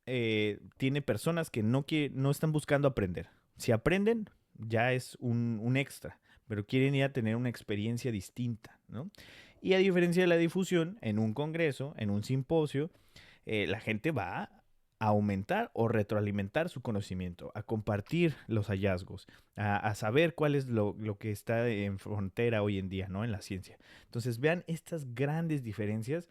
tiene personas que no están buscando aprender. Si aprenden, ya es un extra, pero quieren ir a tener una experiencia distinta, ¿no? Y a diferencia de la difusión, en un congreso, en un simposio, la gente va a aumentar o retroalimentar su conocimiento, a compartir los hallazgos, a saber cuál es lo que está en frontera hoy en día, ¿no? En la ciencia. Entonces, vean estas grandes diferencias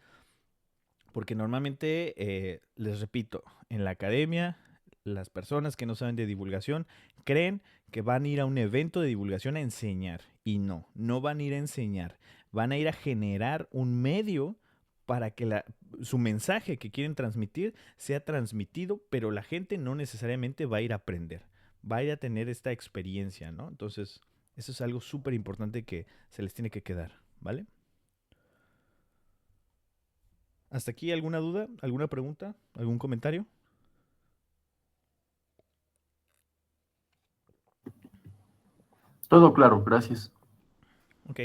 porque normalmente, les repito, en la academia, las personas que no saben de divulgación creen que van a ir a un evento de divulgación a enseñar. Y no van a ir a enseñar. Van a ir a generar un medio para que su mensaje que quieren transmitir sea transmitido, pero la gente no necesariamente va a ir a aprender. Va a ir a tener esta experiencia, ¿no? Entonces, eso es algo súper importante que se les tiene que quedar, ¿vale? ¿Hasta aquí alguna duda? ¿Alguna pregunta? ¿Algún comentario? Todo claro, gracias. Ok,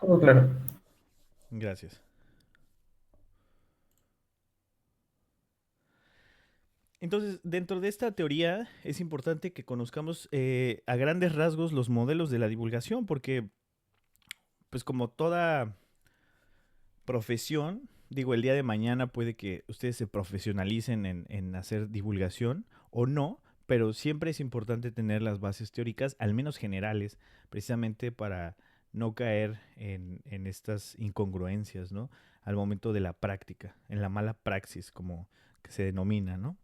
Todo claro. gracias. Entonces, dentro de esta teoría es importante que conozcamos a grandes rasgos los modelos de la divulgación, porque pues como toda profesión, digo, el día de mañana puede que ustedes se profesionalicen en hacer divulgación o no, pero siempre es importante tener las bases teóricas, al menos generales, precisamente para no caer en estas incongruencias, ¿no? Al momento de la práctica, en la mala praxis, como que se denomina, ¿no?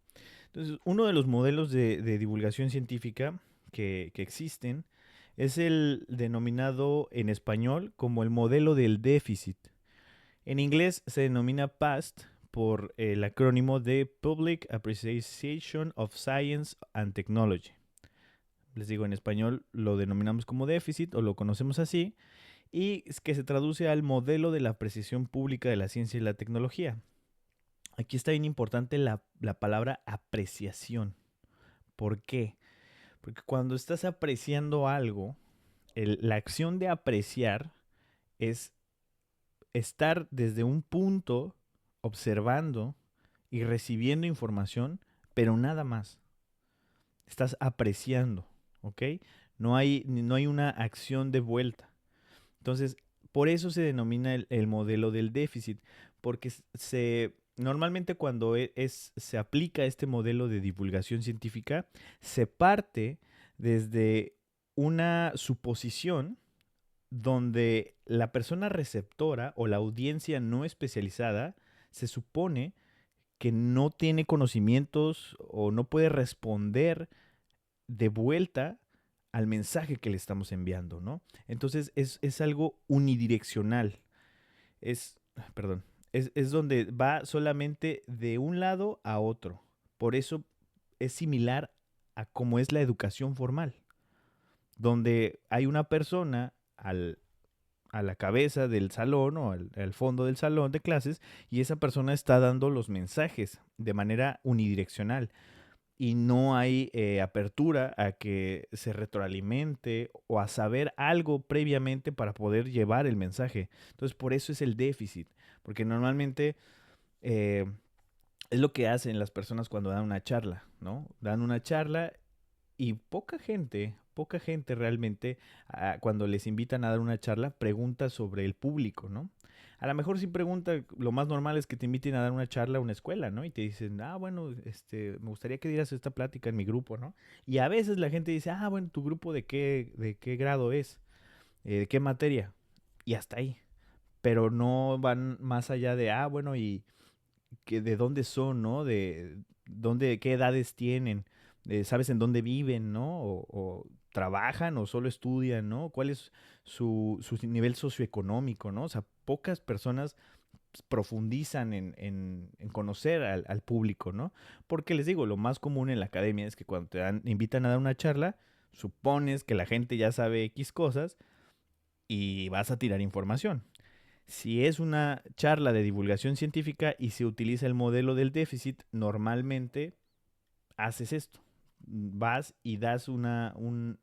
Entonces, uno de los modelos de divulgación científica que existen es el denominado en español como el modelo del déficit. En inglés se denomina PAST por el acrónimo de Public Appreciation of Science and Technology. Les digo, en español lo denominamos como déficit o lo conocemos así, y es que se traduce al modelo de la apreciación pública de la ciencia y la tecnología. Aquí está bien importante la palabra apreciación. ¿Por qué? Porque cuando estás apreciando algo, la acción de apreciar es estar desde un punto observando y recibiendo información, pero nada más. Estás apreciando, ¿ok? No hay una acción de vuelta. Entonces, por eso se denomina el modelo del déficit, porque normalmente cuando se aplica este modelo de divulgación científica, se parte desde una suposición donde la persona receptora o la audiencia no especializada se supone que no tiene conocimientos o no puede responder de vuelta al mensaje que le estamos enviando, ¿no? Entonces es algo unidireccional. Perdón, es donde va solamente de un lado a otro. Por eso es similar a cómo es la educación formal, donde hay una persona a la cabeza del salón o al fondo del salón de clases y esa persona está dando los mensajes de manera unidireccional y no hay apertura a que se retroalimente o a saber algo previamente para poder llevar el mensaje. Entonces, por eso es el déficit, porque normalmente eh, es lo que hacen las personas cuando dan una charla, ¿no? Dan una charla y poca gente realmente, cuando les invitan a dar una charla, pregunta sobre el público, ¿no? A lo mejor si pregunta, lo más normal es que te inviten a dar una charla a una escuela, ¿no? Y te dicen, bueno, me gustaría que dieras esta plática en mi grupo, ¿no? Y a veces la gente dice, bueno, ¿tu grupo de qué grado es? ¿De qué materia? Y hasta ahí. Pero no van más allá de, bueno, y de dónde son, ¿no? De dónde, qué edades tienen, sabes en dónde viven, ¿no? O trabajan o solo estudian, ¿no? ¿Cuál es su nivel socioeconómico, ¿no? O sea, pocas personas profundizan en conocer al público, ¿no? Porque les digo, lo más común en la academia es que cuando invitan a dar una charla, supones que la gente ya sabe X cosas y vas a tirar información. Si es una charla de divulgación científica y se utiliza el modelo del déficit, normalmente haces esto. Vas y das un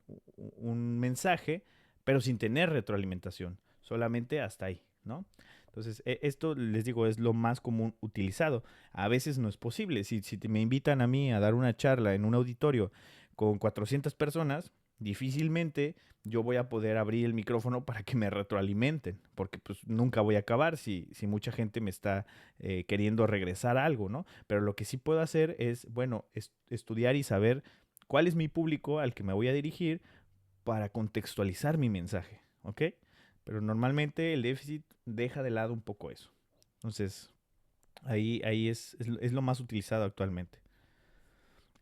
mensaje, pero sin tener retroalimentación. Solamente hasta ahí, ¿no? Entonces, esto les digo, es lo más común utilizado. A veces no es posible. Si me invitan a mí a dar una charla en un auditorio con 400 personas, difícilmente yo voy a poder abrir el micrófono para que me retroalimenten, porque pues nunca voy a acabar si mucha gente me está queriendo regresar algo, ¿no? Pero lo que sí puedo hacer es, bueno, estudiar y saber cuál es mi público al que me voy a dirigir para contextualizar mi mensaje, ¿ok? Pero normalmente el déficit deja de lado un poco eso. Entonces, ahí es lo más utilizado actualmente.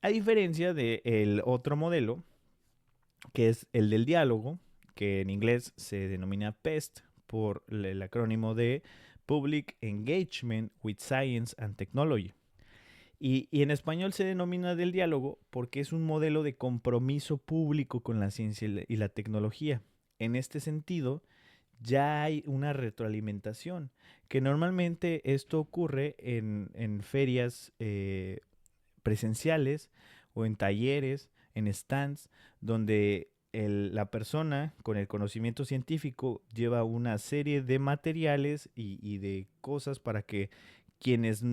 A diferencia del otro modelo, que es el del diálogo, que en inglés se denomina PEST por el acrónimo de Public Engagement with Science and Technology. Y en español se denomina del diálogo porque es un modelo de compromiso público con la ciencia y la tecnología. En este sentido, ya hay una retroalimentación, que normalmente esto ocurre en ferias presenciales o en talleres, en stands, donde la persona con el conocimiento científico lleva una serie de materiales y de cosas para que quienes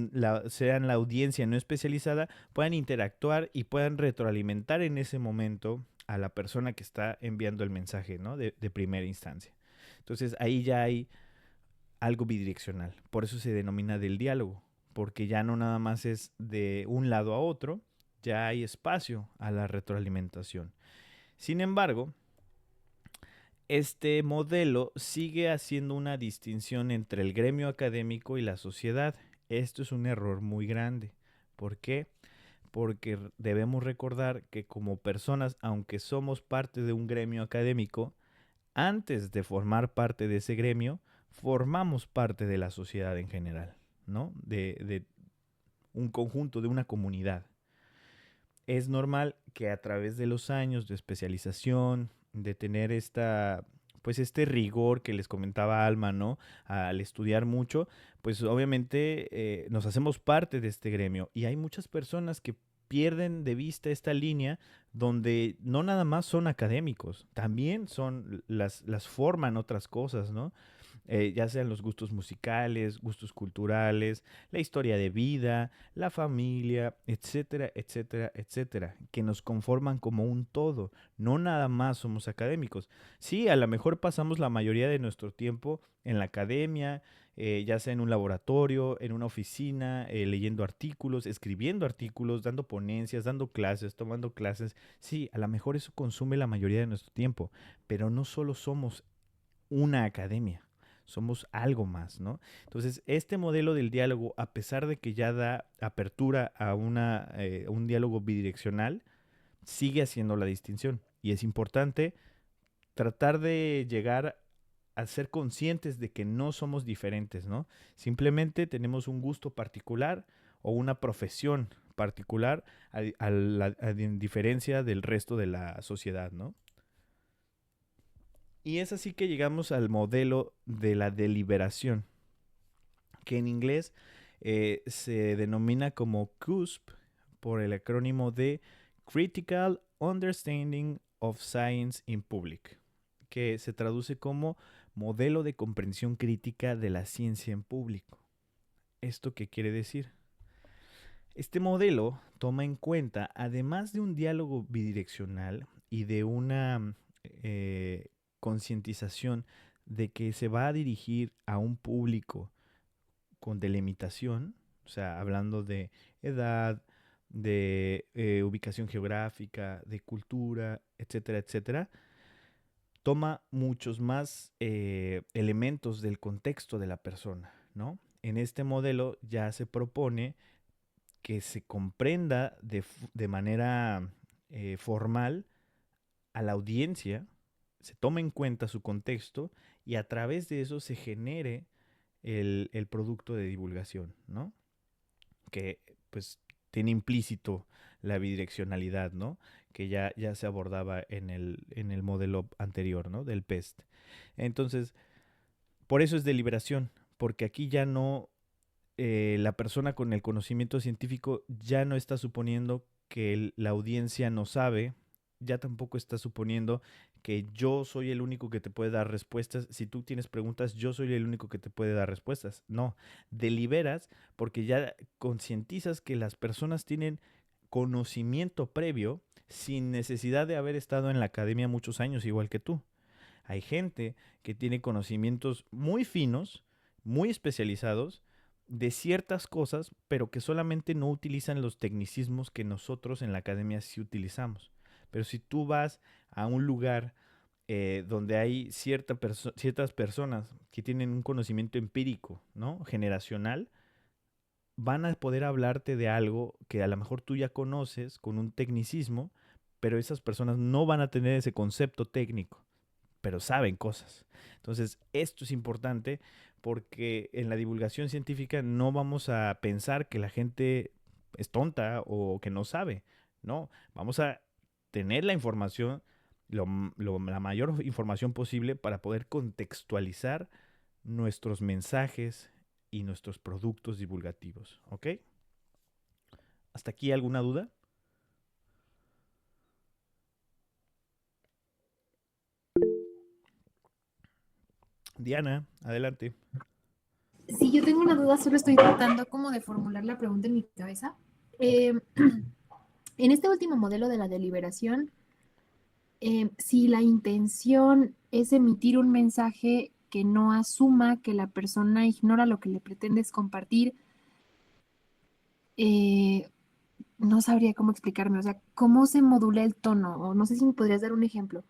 sean la audiencia no especializada puedan interactuar y puedan retroalimentar en ese momento a la persona que está enviando el mensaje, ¿no? De primera instancia. Entonces ahí ya hay algo bidireccional. Por eso se denomina del diálogo, porque ya no nada más es de un lado a otro, ya hay espacio a la retroalimentación. Sin embargo, este modelo sigue haciendo una distinción entre el gremio académico y la sociedad. Esto es un error muy grande. ¿Por qué? Porque debemos recordar que como personas, aunque somos parte de un gremio académico, antes de formar parte de ese gremio, formamos parte de la sociedad en general, ¿no? De un conjunto, de una comunidad. Es normal que a través de los años de especialización, de tener pues este rigor que les comentaba Alma, ¿no? Al estudiar mucho, pues obviamente nos hacemos parte de este gremio y hay muchas personas que pierden de vista esta línea donde no nada más son académicos, también las forman otras cosas, ¿no? Ya sean los gustos musicales, gustos culturales, la historia de vida, la familia, etcétera, etcétera, etcétera, que nos conforman como un todo. No nada más somos académicos. Sí, a lo mejor pasamos la mayoría de nuestro tiempo en la academia, ya sea en un laboratorio, en una oficina, leyendo artículos, escribiendo artículos, dando ponencias, dando clases, tomando clases. Sí, a lo mejor eso consume la mayoría de nuestro tiempo, pero no solo somos una academia. Somos algo más, ¿no? Entonces, este modelo del diálogo, a pesar de que ya da apertura a un diálogo bidireccional, sigue haciendo la distinción. Y es importante tratar de llegar a ser conscientes de que no somos diferentes, ¿no? Simplemente tenemos un gusto particular o una profesión particular a diferencia del resto de la sociedad, ¿no? Y es así que llegamos al modelo de la deliberación, que en inglés se denomina como CUSP por el acrónimo de Critical Understanding of Science in Public, que se traduce como modelo de comprensión crítica de la ciencia en público. ¿Esto qué quiere decir? Este modelo toma en cuenta, además de un diálogo bidireccional y de una concientización de que se va a dirigir a un público con delimitación, o sea, hablando de edad, de ubicación geográfica, de cultura, etcétera, etcétera, toma muchos más elementos del contexto de la persona, ¿no? En este modelo ya se propone que se comprenda de manera formal a la audiencia, se tome en cuenta su contexto y a través de eso se genere el producto de divulgación, ¿no? Que pues tiene implícito la bidireccionalidad, ¿no? Que ya se abordaba en el modelo anterior, ¿no? Del PEST. Entonces, por eso es deliberación, porque aquí ya no, la persona con el conocimiento científico ya no está suponiendo que la audiencia no sabe, ya tampoco está suponiendo que yo soy el único que te puede dar respuestas. Si tú tienes preguntas, yo soy el único que te puede dar respuestas. No, deliberas porque ya concientizas que las personas tienen conocimiento previo sin necesidad de haber estado en la academia muchos años, igual que tú. Hay gente que tiene conocimientos muy finos, muy especializados de ciertas cosas, pero que solamente no utilizan los tecnicismos que nosotros en la academia sí utilizamos. Pero si tú vas a un lugar donde hay ciertas personas que tienen un conocimiento empírico, ¿no? Generacional, van a poder hablarte de algo que a lo mejor tú ya conoces con un tecnicismo, pero esas personas no van a tener ese concepto técnico, pero saben cosas. Entonces, esto es importante porque en la divulgación científica no vamos a pensar que la gente es tonta o que no sabe. No, vamos a tener la información, la mayor información posible para poder contextualizar nuestros mensajes y nuestros productos divulgativos. ¿Ok? ¿Hasta aquí alguna duda? Diana, adelante. Sí, yo tengo una duda, solo estoy tratando como de formular la pregunta en mi cabeza. Eh, en este último modelo de la deliberación, si la intención es emitir un mensaje que no asuma que la persona ignora lo que le pretendes compartir, eh, no sabría cómo explicarme, o sea, ¿cómo se modula el tono? O no sé si me podrías dar un ejemplo.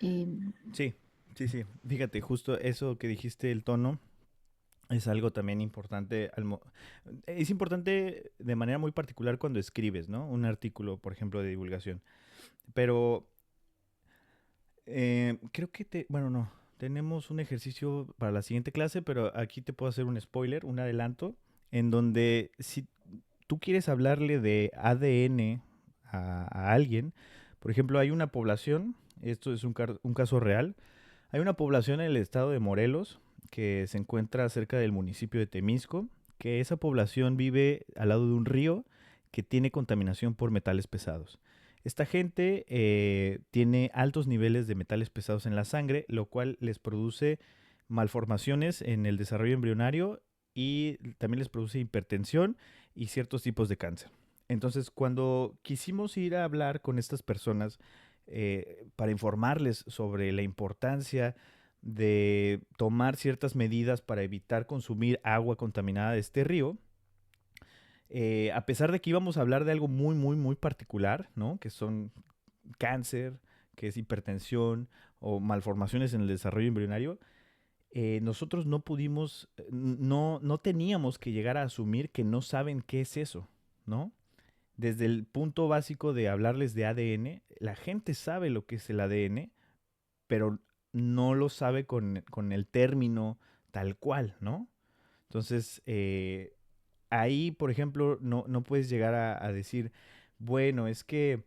Eh, Sí, sí, sí. Fíjate, justo eso que dijiste, el tono, es algo también importante. Es importante de manera muy particular cuando escribes, ¿no? Un artículo, por ejemplo, de divulgación. Pero creo que bueno, no. Tenemos un ejercicio para la siguiente clase, pero aquí te puedo hacer un spoiler, un adelanto, en donde si tú quieres hablarle de ADN a alguien, por ejemplo, hay una población, esto es un caso real, hay una población en el estado de Morelos que se encuentra cerca del municipio de Temisco, que esa población vive al lado de un río que tiene contaminación por metales pesados. Esta gente tiene altos niveles de metales pesados en la sangre, lo cual les produce malformaciones en el desarrollo embrionario y también les produce hipertensión y ciertos tipos de cáncer. Entonces, cuando quisimos ir a hablar con estas personas para informarles sobre la importancia de tomar ciertas medidas para evitar consumir agua contaminada de este río, a pesar de que íbamos a hablar de algo muy, muy, muy particular, ¿no? Que son cáncer, que es hipertensión o malformaciones en el desarrollo embrionario, nosotros no pudimos, no teníamos que llegar a asumir que no saben qué es eso, ¿no? Desde el punto básico de hablarles de ADN, la gente sabe lo que es el ADN, pero no lo sabe con el término tal cual, ¿no? Entonces, ahí, por ejemplo, no puedes llegar a decir, bueno, es que,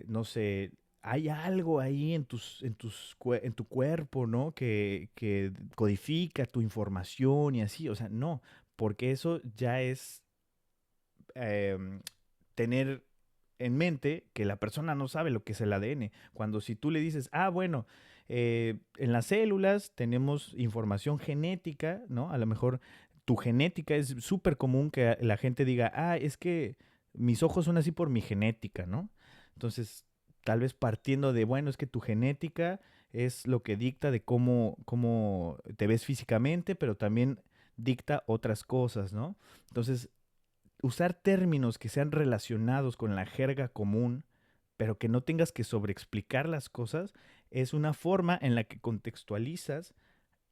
no sé, hay algo ahí en tu cuerpo, ¿no? Que codifica tu información y así. O sea, no, porque eso ya es tener en mente que la persona no sabe lo que es el ADN. Cuando si tú le dices, ah, bueno, en las células tenemos información genética, ¿no? A lo mejor tu genética es súper común que la gente diga, ah, es que mis ojos son así por mi genética, ¿no? Entonces, tal vez partiendo de, bueno, es que tu genética es lo que dicta de cómo te ves físicamente, pero también dicta otras cosas, ¿no? Entonces, usar términos que sean relacionados con la jerga común, pero que no tengas que sobreexplicar las cosas, es una forma en la que contextualizas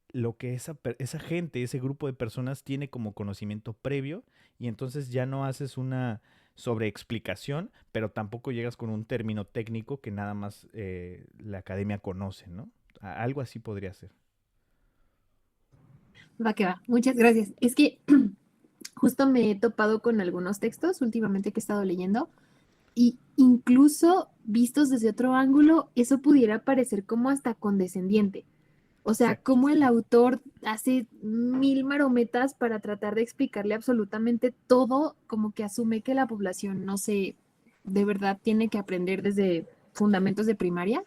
lo que esa gente, ese grupo de personas tiene como conocimiento previo y entonces ya no haces una sobreexplicación, pero tampoco llegas con un término técnico que nada más la academia conoce, ¿no? Algo así podría ser. Va que va, muchas gracias. Es que justo me he topado con algunos textos últimamente que he estado leyendo y incluso vistos desde otro ángulo, eso pudiera parecer como hasta condescendiente. O sea, Exacto. como el autor hace mil marometas para tratar de explicarle absolutamente todo, como que asume que la población, no sé, de verdad tiene que aprender desde fundamentos de primaria.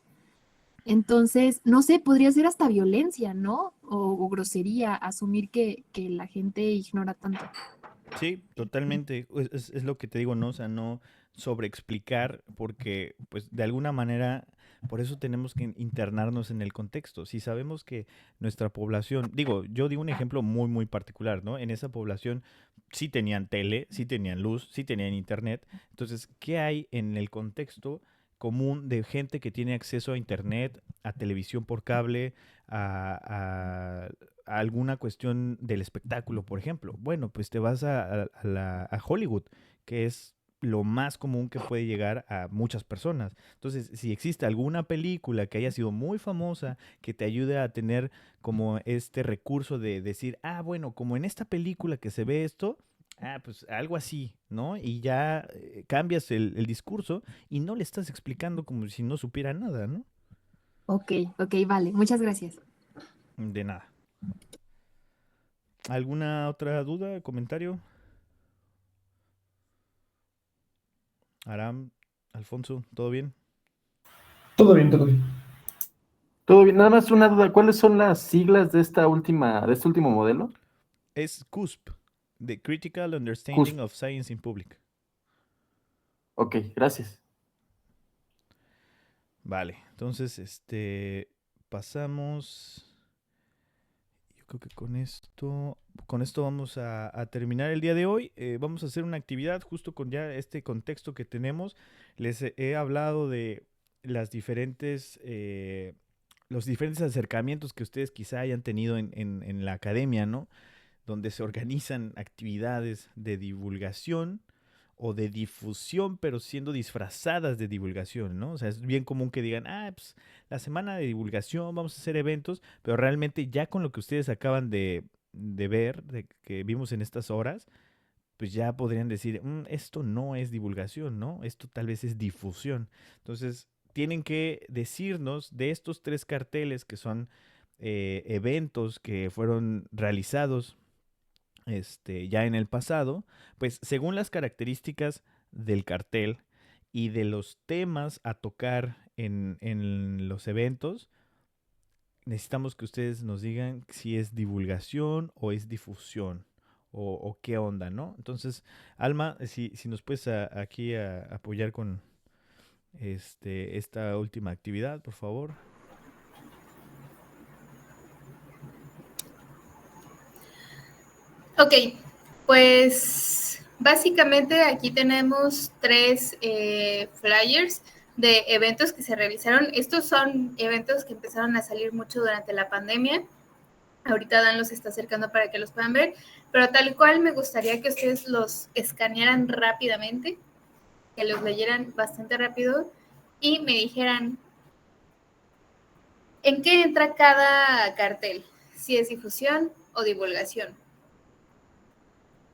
Entonces, no sé, podría ser hasta violencia, ¿no? O grosería, asumir que la gente ignora tanto. Sí, totalmente. Es lo que te digo, ¿no? O sea, no sobreexplicar, porque, pues, de alguna manera, por eso tenemos que internarnos en el contexto. Si sabemos que nuestra población, digo, yo digo un ejemplo muy, muy particular, ¿no? En esa población sí tenían tele, sí tenían luz, sí tenían internet. Entonces, ¿qué hay en el contexto común de gente que tiene acceso a internet, a televisión por cable, a alguna cuestión del espectáculo, por ejemplo? Bueno, pues te vas a Hollywood, que es lo más común que puede llegar a muchas personas. Entonces, si existe alguna película que haya sido muy famosa, que te ayude a tener como este recurso de decir, ah, bueno, como en esta película que se ve esto, ah, pues algo así, ¿no? Y ya cambias el discurso y no le estás explicando como si no supiera nada, ¿no? Ok, ok, vale, muchas gracias. De nada. ¿Alguna otra duda, comentario? Aram, Alfonso, ¿todo bien? Todo bien, todo bien. Todo bien, nada más una duda, ¿cuáles son las siglas de este último modelo? Es CUSP, The Critical Understanding CUSP. of Science in Public. Ok, gracias. Vale, entonces, pasamos. Yo creo que con esto vamos a terminar el día de hoy. Vamos a hacer una actividad justo con ya este contexto que tenemos. Les he hablado de las los diferentes acercamientos que ustedes quizá hayan tenido en la academia, ¿no? Donde se organizan actividades de divulgación o de difusión, pero siendo disfrazadas de divulgación, ¿no? O sea, es bien común que digan, pues la semana de divulgación, vamos a hacer eventos, pero realmente ya con lo que ustedes acaban de ver, que vimos en estas horas, pues ya podrían decir, esto no es divulgación, ¿no? Esto tal vez es difusión. Entonces, tienen que decirnos de estos 3 carteles que son eventos que fueron realizados ya en el pasado, pues según las características del cartel y de los temas a tocar en los eventos, necesitamos que ustedes nos digan si es divulgación o es difusión o qué onda, ¿no? Entonces, Alma, si nos puedes aquí apoyar con esta última actividad, por favor. Ok, pues básicamente aquí tenemos 3 flyers de eventos que se realizaron. Estos son eventos que empezaron a salir mucho durante la pandemia. Ahorita Dan los está acercando para que los puedan ver, pero tal cual me gustaría que ustedes los escanearan rápidamente, que los leyeran bastante rápido y me dijeran en qué entra cada cartel, si es difusión o divulgación.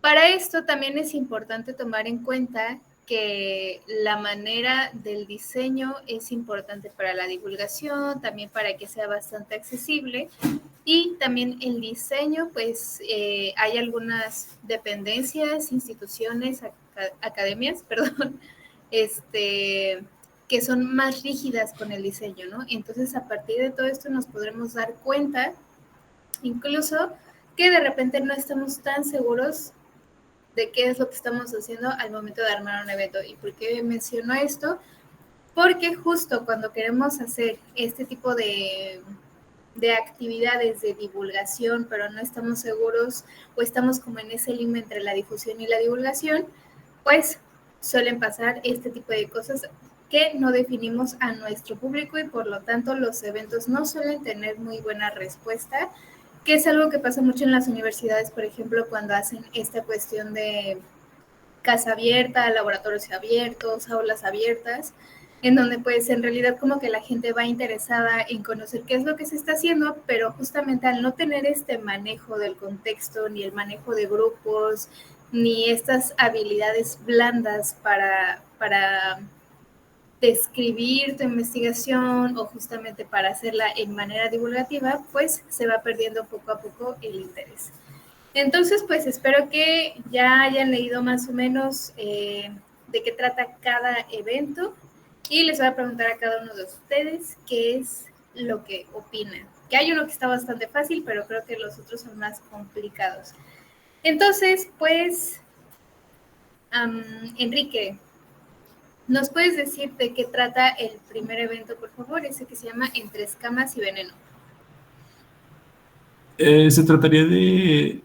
Para esto también es importante tomar en cuenta que la manera del diseño es importante para la divulgación, también para que sea bastante accesible, y también el diseño, pues hay algunas dependencias, instituciones, academias, perdón, que son más rígidas con el diseño, ¿no? Entonces, a partir de todo esto nos podremos dar cuenta, incluso, que de repente no estamos tan seguros de qué es lo que estamos haciendo al momento de armar un evento. ¿Y por qué menciono esto? Porque justo cuando queremos hacer este tipo de actividades de divulgación, pero no estamos seguros o estamos como en ese límite entre la difusión y la divulgación, pues suelen pasar este tipo de cosas que no definimos a nuestro público y por lo tanto los eventos no suelen tener muy buena respuesta, que es algo que pasa mucho en las universidades, por ejemplo, cuando hacen esta cuestión de casa abierta, laboratorios abiertos, aulas abiertas, en donde pues en realidad como que la gente va interesada en conocer qué es lo que se está haciendo, pero justamente al no tener este manejo del contexto, ni el manejo de grupos, ni estas habilidades blandas para describir tu investigación o justamente para hacerla en manera divulgativa, pues se va perdiendo poco a poco el interés. Entonces, pues espero que ya hayan leído más o menos de qué trata cada evento y les voy a preguntar a cada uno de ustedes qué es lo que opinan. Que hay uno que está bastante fácil, pero creo que los otros son más complicados. Entonces, pues, Enrique, ¿nos puedes decir de qué trata el primer evento, por favor? Ese que se llama Entre Escamas y Veneno. Se trataría de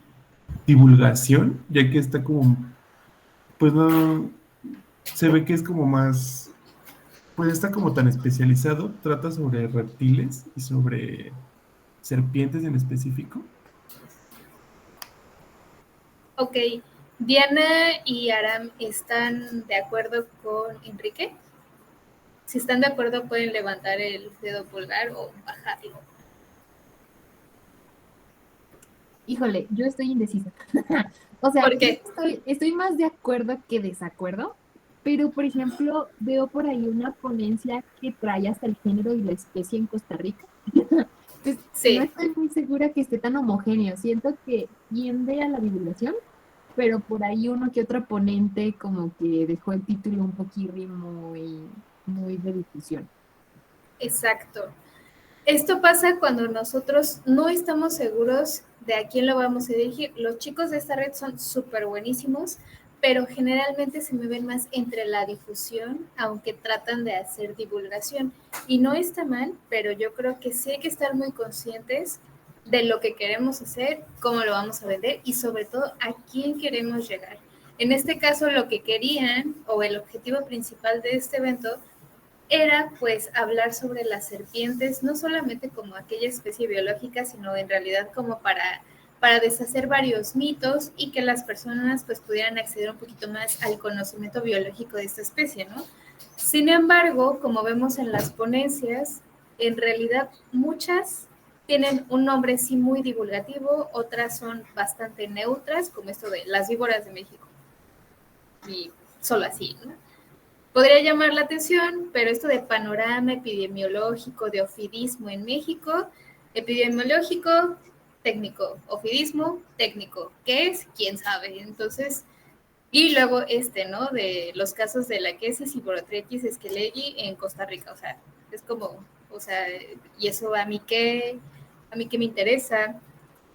divulgación, ya que está como, pues no, se ve que es como más, pues está como tan especializado, trata sobre reptiles y sobre serpientes en específico. Ok, Diana y Aram, ¿están de acuerdo con Enrique? Si están de acuerdo, pueden levantar el dedo pulgar o bajarlo. Híjole, yo estoy indecisa. O sea, ¿Por qué? estoy más de acuerdo que desacuerdo, pero por ejemplo, veo por ahí una ponencia que trae hasta el género y la especie en Costa Rica. Pues no Sí, estoy muy segura que esté tan homogéneo. Siento que tiende a la divulgación, pero por ahí uno que otro ponente como que dejó el título un poquirri muy de difusión. exacto. Esto pasa cuando nosotros no estamos seguros de a quién lo vamos a dirigir. Los chicos de esta red son súper buenísimos, pero generalmente se mueven más entre la difusión, aunque tratan de hacer divulgación. Y no está mal, pero yo creo que sí hay que estar muy conscientes de lo que queremos hacer, cómo lo vamos a vender y sobre todo a quién queremos llegar. En este caso, lo que querían o el objetivo principal de este evento era pues hablar sobre las serpientes, no solamente como aquella especie biológica, sino en realidad como para deshacer varios mitos y que las personas pues pudieran acceder un poquito más al conocimiento biológico de esta especie, ¿no? Sin embargo, como vemos en las ponencias, en realidad muchas tienen un nombre sí muy divulgativo, otras son bastante neutras, como esto de las víboras de México. Y solo así, ¿no? Podría llamar la atención, pero esto de panorama epidemiológico de ofidismo en México, epidemiológico, técnico, ofidismo, técnico. ¿Qué es? ¿Quién sabe? Entonces, y luego ¿no? De los casos de la quesis y Borotrichis esquelegii en Costa Rica. O sea, es como, o sea, y eso a mí qué me interesa,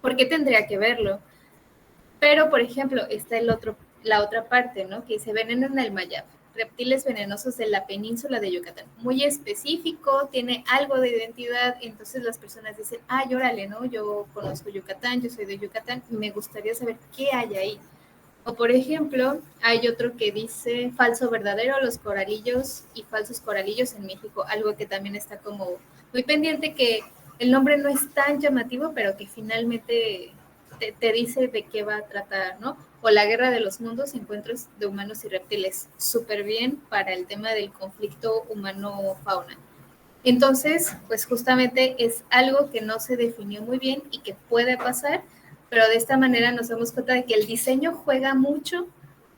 ¿por qué tendría que verlo? Pero, por ejemplo, está la otra parte, ¿no? Que dice veneno en el Mayab, reptiles venenosos de la península de Yucatán. Muy específico, tiene algo de identidad, entonces las personas dicen, órale, ¿no? Yo conozco Yucatán, yo soy de Yucatán, me gustaría saber qué hay ahí. O, por ejemplo, hay otro que dice falso verdadero, los coralillos y falsos coralillos en México, algo que también está como muy pendiente, que el nombre no es tan llamativo, pero que finalmente te dice de qué va a tratar, ¿no? O la guerra de los mundos, encuentros de humanos y reptiles, súper bien para el tema del conflicto humano-fauna. Entonces, pues justamente es algo que no se definió muy bien y que puede pasar, pero de esta manera nos damos cuenta de que el diseño juega mucho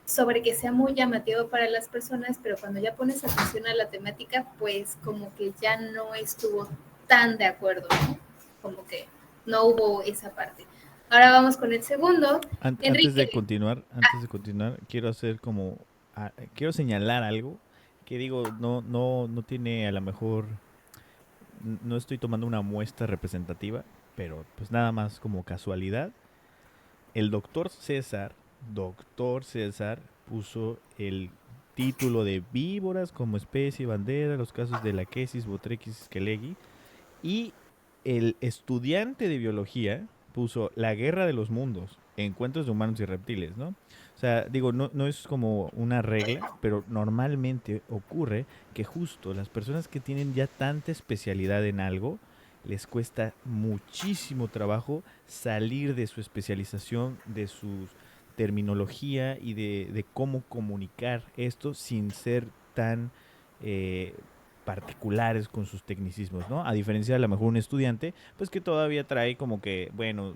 sobre que sea muy llamativo para las personas, pero cuando ya pones atención a la temática, pues como que ya no estuvo tan de acuerdo, ¿no? Como que no hubo esa parte. Ahora vamos con el segundo. Antes de continuar, quiero hacer quiero señalar algo que digo, no tiene a lo mejor, no estoy tomando una muestra representativa, pero pues nada más como casualidad. El doctor César puso el título de víboras como especie bandera, los casos de la quesis, Botrytis esquelegii, y el estudiante de biología puso la guerra de los mundos, encuentros de humanos y reptiles, ¿no? O sea, digo, no es como una regla, pero normalmente ocurre que justo las personas que tienen ya tanta especialidad en algo, les cuesta muchísimo trabajo salir de su especialización, de su terminología y de cómo comunicar esto sin ser tan particulares con sus tecnicismos, ¿no? A diferencia de a lo mejor un estudiante, pues que todavía trae como que, bueno,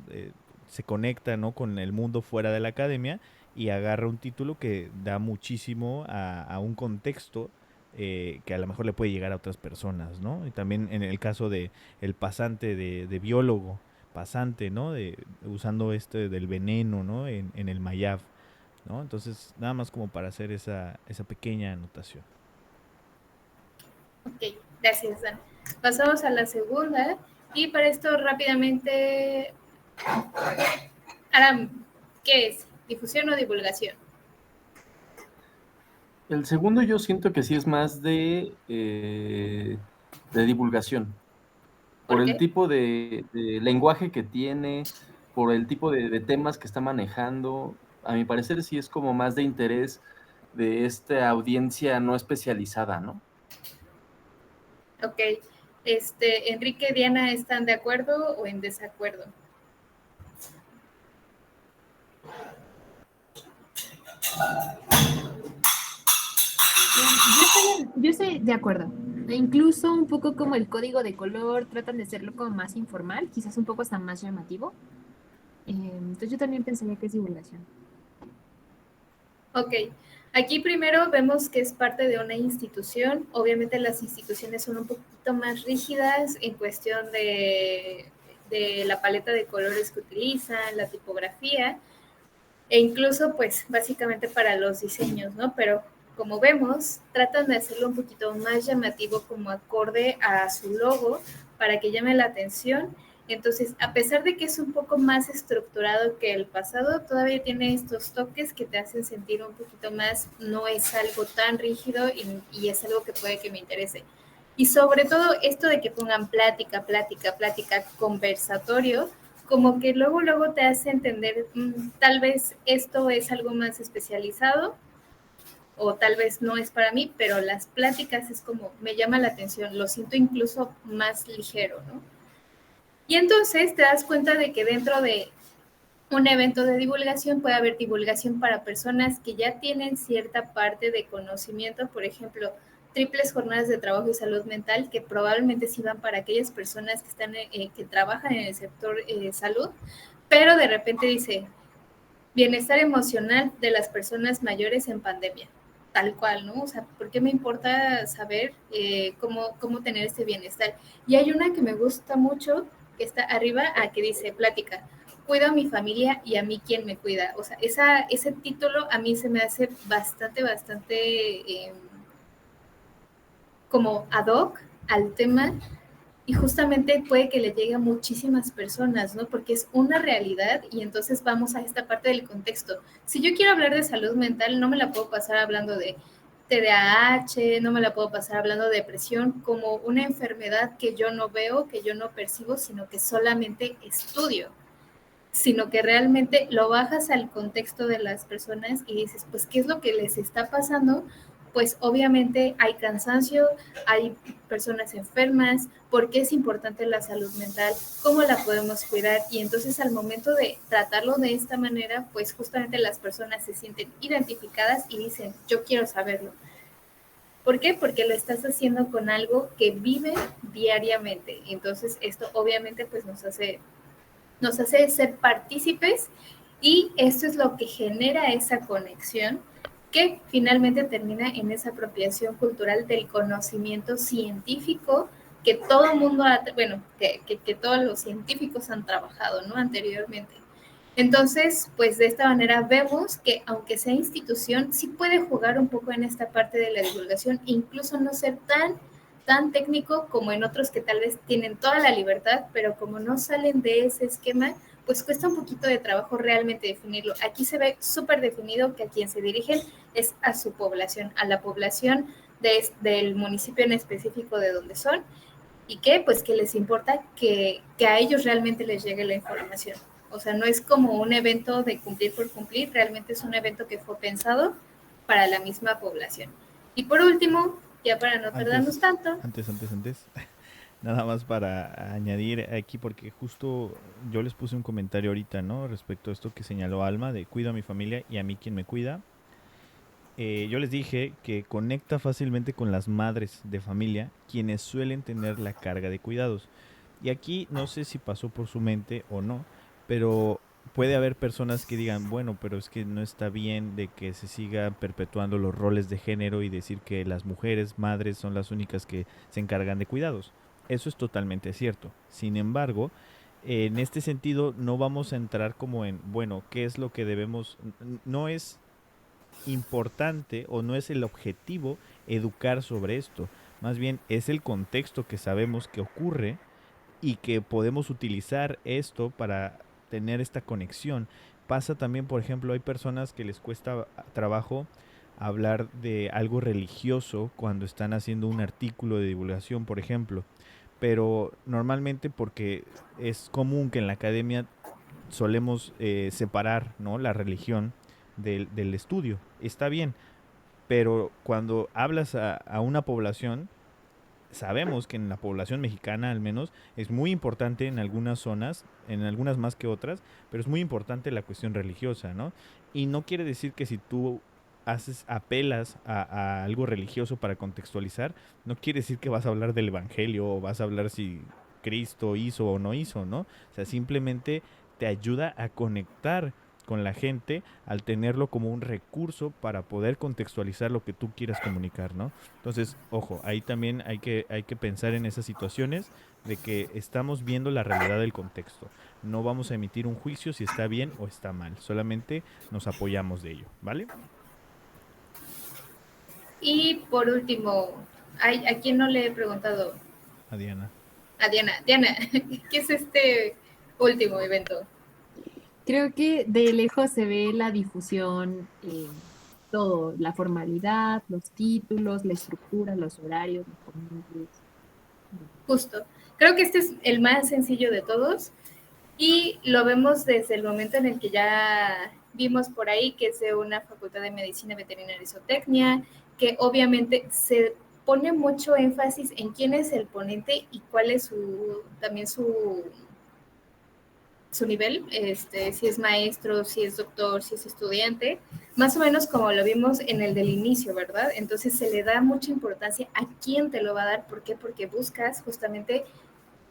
se conecta, ¿no? Con el mundo fuera de la academia y agarra un título que da muchísimo a un contexto que a lo mejor le puede llegar a otras personas, ¿no? Y también en el caso de el pasante de biólogo, pasante, ¿no? Usando del veneno, ¿no? En el Mayab, ¿no? Entonces, nada más como para hacer esa pequeña anotación. Ok, gracias, Dan. Pasamos a la segunda y para esto rápidamente, Aram, ¿qué es? ¿Difusión o divulgación? El segundo yo siento que sí es más de divulgación. Por el tipo de lenguaje que tiene, por el tipo de temas que está manejando. A mi parecer sí es como más de interés de esta audiencia no especializada, ¿no? Ok. Enrique y Diana, ¿están de acuerdo o en desacuerdo? Yo estoy de acuerdo. E incluso un poco como el código de color, tratan de hacerlo como más informal, quizás un poco hasta más llamativo. Entonces yo también pensaría que es divulgación. Ok. Aquí primero vemos que es parte de una institución. Obviamente las instituciones son un poquito más rígidas en cuestión de la paleta de colores que utilizan, la tipografía, e incluso pues básicamente para los diseños, ¿no? Pero como vemos, tratan de hacerlo un poquito más llamativo como acorde a su logo para que llame la atención. Entonces, a pesar de que es un poco más estructurado que el pasado, todavía tiene estos toques que te hacen sentir un poquito más, no es algo tan rígido y es algo que puede que me interese. Y sobre todo esto de que pongan plática, conversatorio, como que luego te hace entender, tal vez esto es algo más especializado o tal vez no es para mí, pero las pláticas es como, me llama la atención, lo siento incluso más ligero, ¿no? Y entonces te das cuenta de que dentro de un evento de divulgación puede haber divulgación para personas que ya tienen cierta parte de conocimiento, por ejemplo, triples jornadas de trabajo y salud mental, que probablemente sí van para aquellas personas que están que trabajan en el sector salud, pero de repente dice bienestar emocional de las personas mayores en pandemia, tal cual, ¿no? O sea, ¿por qué me importa saber cómo tener este bienestar? Y hay una que me gusta mucho, que está arriba, que dice, plática, cuido a mi familia y a mí quien me cuida. O sea, ese título a mí se me hace bastante como ad hoc al tema y justamente puede que le llegue a muchísimas personas, ¿no? Porque es una realidad y entonces vamos a esta parte del contexto. Si yo quiero hablar de salud mental, no me la puedo pasar hablando de TDAH, no me la puedo pasar hablando de depresión como una enfermedad que yo no veo, que yo no percibo, sino que solamente estudio, sino que realmente lo bajas al contexto de las personas y dices, pues, ¿qué es lo que les está pasando? Pues obviamente hay cansancio, hay personas enfermas, ¿por qué es importante la salud mental? ¿Cómo la podemos cuidar? Y entonces al momento de tratarlo de esta manera, pues justamente las personas se sienten identificadas y dicen, yo quiero saberlo. ¿Por qué? Porque lo estás haciendo con algo que vive diariamente. Entonces esto obviamente pues nos hace ser partícipes y esto es lo que genera esa conexión que finalmente termina en esa apropiación cultural del conocimiento científico que todo el mundo, que todos los científicos han trabajado, ¿no? Anteriormente. Entonces, pues de esta manera vemos que aunque sea institución, sí puede jugar un poco en esta parte de la divulgación, incluso no ser tan técnico como en otros que tal vez tienen toda la libertad, pero como no salen de ese esquema, pues cuesta un poquito de trabajo realmente definirlo. Aquí se ve súper definido que a quien se dirigen es a su población, a la población del municipio en específico de donde son, y que pues que les importa que a ellos realmente les llegue la información. O sea, no es como un evento de cumplir por cumplir, realmente es un evento que fue pensado para la misma población. Y por último, ya para no tardarnos tanto. Antes. Nada más para añadir aquí, porque justo yo les puse un comentario ahorita, ¿no? Respecto a esto que señaló Alma, de cuido a mi familia y a mí quien me cuida. Yo les dije que conecta fácilmente con las madres de familia, quienes suelen tener la carga de cuidados. Y aquí no sé si pasó por su mente o no, pero puede haber personas que digan, bueno, pero es que no está bien de que se sigan perpetuando los roles de género y decir que las mujeres, madres, son las únicas que se encargan de cuidados. Eso es totalmente cierto. Sin embargo, en este sentido no vamos a entrar como en, bueno, ¿qué es lo que debemos? No es importante o no es el objetivo educar sobre esto. Más bien es el contexto que sabemos que ocurre y que podemos utilizar esto para tener esta conexión. Pasa también, por ejemplo, hay personas que les cuesta trabajo hablar de algo religioso cuando están haciendo un artículo de divulgación, por ejemplo. Pero normalmente porque es común que en la academia solemos separar, ¿no?, la religión del estudio. Está bien, pero cuando hablas a una población, sabemos que en la población mexicana al menos es muy importante en algunas zonas, en algunas más que otras, pero es muy importante la cuestión religiosa, ¿no? Y no quiere decir que si tú apelas a algo religioso para contextualizar, no quiere decir que vas a hablar del evangelio o vas a hablar si Cristo hizo o no hizo, ¿no? O sea, simplemente te ayuda a conectar con la gente al tenerlo como un recurso para poder contextualizar lo que tú quieras comunicar, ¿no? Entonces, ojo, ahí también hay que pensar en esas situaciones de que estamos viendo la realidad del contexto. No vamos a emitir un juicio si está bien o está mal, solamente nos apoyamos de ello, ¿vale? Y por último, ¿a quién no le he preguntado? A Diana. a Diana. Diana, ¿qué es este último evento? Creo que de lejos se ve la difusión, todo, la formalidad, los títulos, la estructura, los horarios, los ponentes. Justo. Creo que este es el más sencillo de todos y lo vemos desde el momento en el que ya vimos por ahí que es de una facultad de medicina veterinaria y zootecnia, que obviamente se pone mucho énfasis en quién es el ponente y cuál es también su nivel, si es maestro, si es doctor, si es estudiante, más o menos como lo vimos en el del inicio, ¿verdad? Entonces se le da mucha importancia a quién te lo va a dar. ¿Por qué? Porque buscas justamente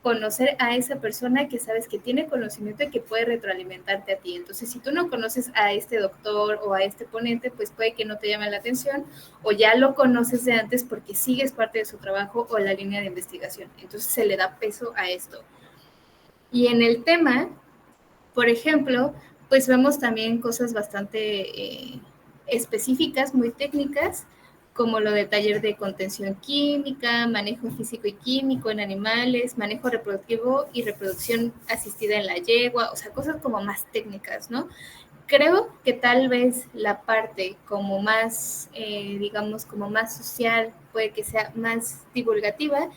conocer a esa persona que sabes que tiene conocimiento y que puede retroalimentarte a ti. Entonces, si tú no conoces a este doctor o a este ponente, pues puede que no te llame la atención o ya lo conoces de antes porque sigues parte de su trabajo o la línea de investigación. Entonces, se le da peso a esto. Y en el tema, por ejemplo, pues vemos también cosas bastante específicas, muy técnicas, como lo de taller de contención química, manejo físico y químico en animales, manejo reproductivo y reproducción asistida en la yegua, o sea, cosas como más técnicas, ¿no? Creo que tal vez la parte como más, digamos, como más social, puede que sea más divulgativa,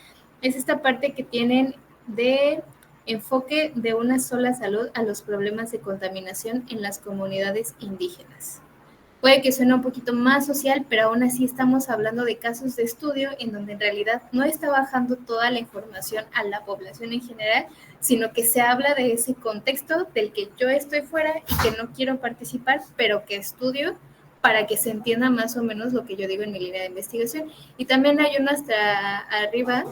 es esta parte que tienen de enfoque de una sola salud a los problemas de contaminación en las comunidades indígenas. Puede que suene un poquito más social, pero aún así estamos hablando de casos de estudio en donde en realidad no está bajando toda la información a la población en general, sino que se habla de ese contexto del que yo estoy fuera y que no quiero participar, pero que estudio para que se entienda más o menos lo que yo digo en mi línea de investigación. Y también hay uno hasta arriba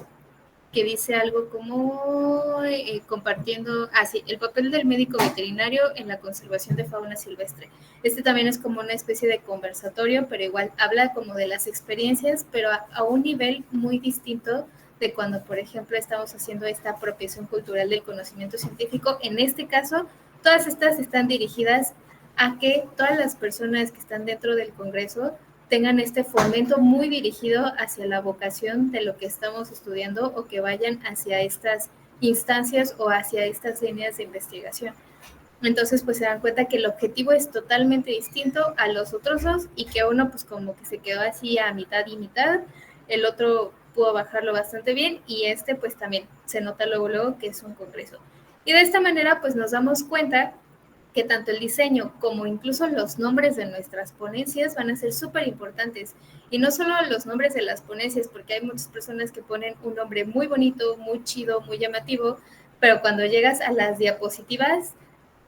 que dice algo como compartiendo, sí, el papel del médico veterinario en la conservación de fauna silvestre. Este también es como una especie de conversatorio, pero igual habla como de las experiencias, pero a un nivel muy distinto de cuando, por ejemplo, estamos haciendo esta apropiación cultural del conocimiento científico. En este caso, todas estas están dirigidas a que todas las personas que están dentro del Congreso tengan este fomento muy dirigido hacia la vocación de lo que estamos estudiando o que vayan hacia estas instancias o hacia estas líneas de investigación. Entonces, pues se dan cuenta que el objetivo es totalmente distinto a los otros dos y que uno pues como que se quedó así a mitad y mitad, el otro pudo bajarlo bastante bien y este pues también se nota luego que es un congreso. Y de esta manera pues nos damos cuenta que tanto el diseño como incluso los nombres de nuestras ponencias van a ser súper importantes. Y no solo los nombres de las ponencias, porque hay muchas personas que ponen un nombre muy bonito, muy chido, muy llamativo, pero cuando llegas a las diapositivas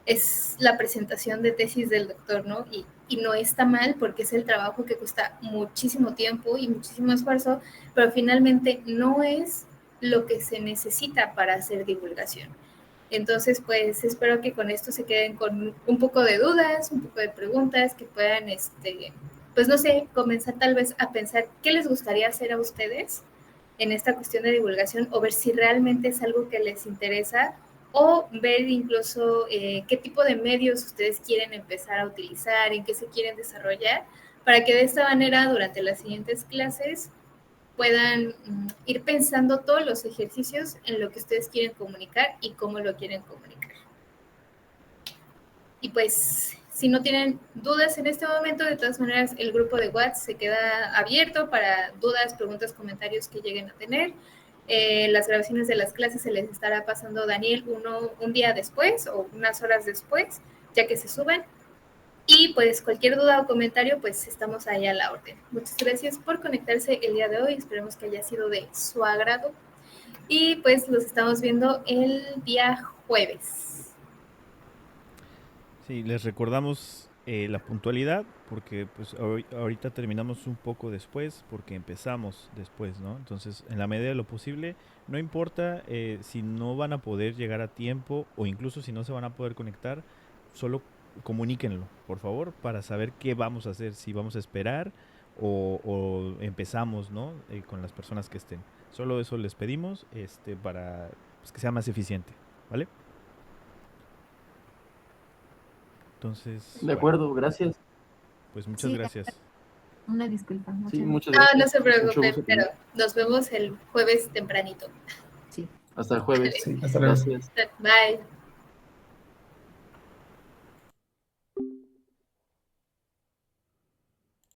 es la presentación de tesis del doctor, ¿no? Y no está mal porque es el trabajo que cuesta muchísimo tiempo y muchísimo esfuerzo, pero finalmente no es lo que se necesita para hacer divulgación. Entonces, pues espero que con esto se queden con un poco de dudas, un poco de preguntas, que puedan, pues no sé, comenzar tal vez a pensar qué les gustaría hacer a ustedes en esta cuestión de divulgación o ver si realmente es algo que les interesa o ver incluso qué tipo de medios ustedes quieren empezar a utilizar, en qué se quieren desarrollar, para que de esta manera durante las siguientes clases puedan ir pensando todos los ejercicios en lo que ustedes quieren comunicar y cómo lo quieren comunicar. Y pues, si no tienen dudas en este momento, de todas maneras, el grupo de WhatsApp se queda abierto para dudas, preguntas, comentarios que lleguen a tener. Las grabaciones de las clases se les estará pasando Daniel un día después o unas horas después, ya que se suban. Y pues cualquier duda o comentario, pues estamos ahí a la orden. Muchas gracias por conectarse el día de hoy. Esperemos que haya sido de su agrado. Y pues los estamos viendo el día jueves. Sí, les recordamos la puntualidad porque pues ahorita terminamos un poco después porque empezamos después, ¿no? Entonces, en la medida de lo posible, no importa si no van a poder llegar a tiempo o incluso si no se van a poder conectar, solo comuníquenlo, por favor, para saber qué vamos a hacer, si vamos a esperar o empezamos, ¿no? Con las personas que estén. Solo eso les pedimos para pues, que sea más eficiente, ¿vale? Entonces, De bueno, acuerdo, gracias. pues muchas Sí, gracias. una disculpa. Sí, Muchas muchas No, gracias. no se Mucho preocupen, gusto pero también. nos vemos el jueves tempranito. Sí. Hasta el jueves. Sí, hasta luego. Gracias. Bye.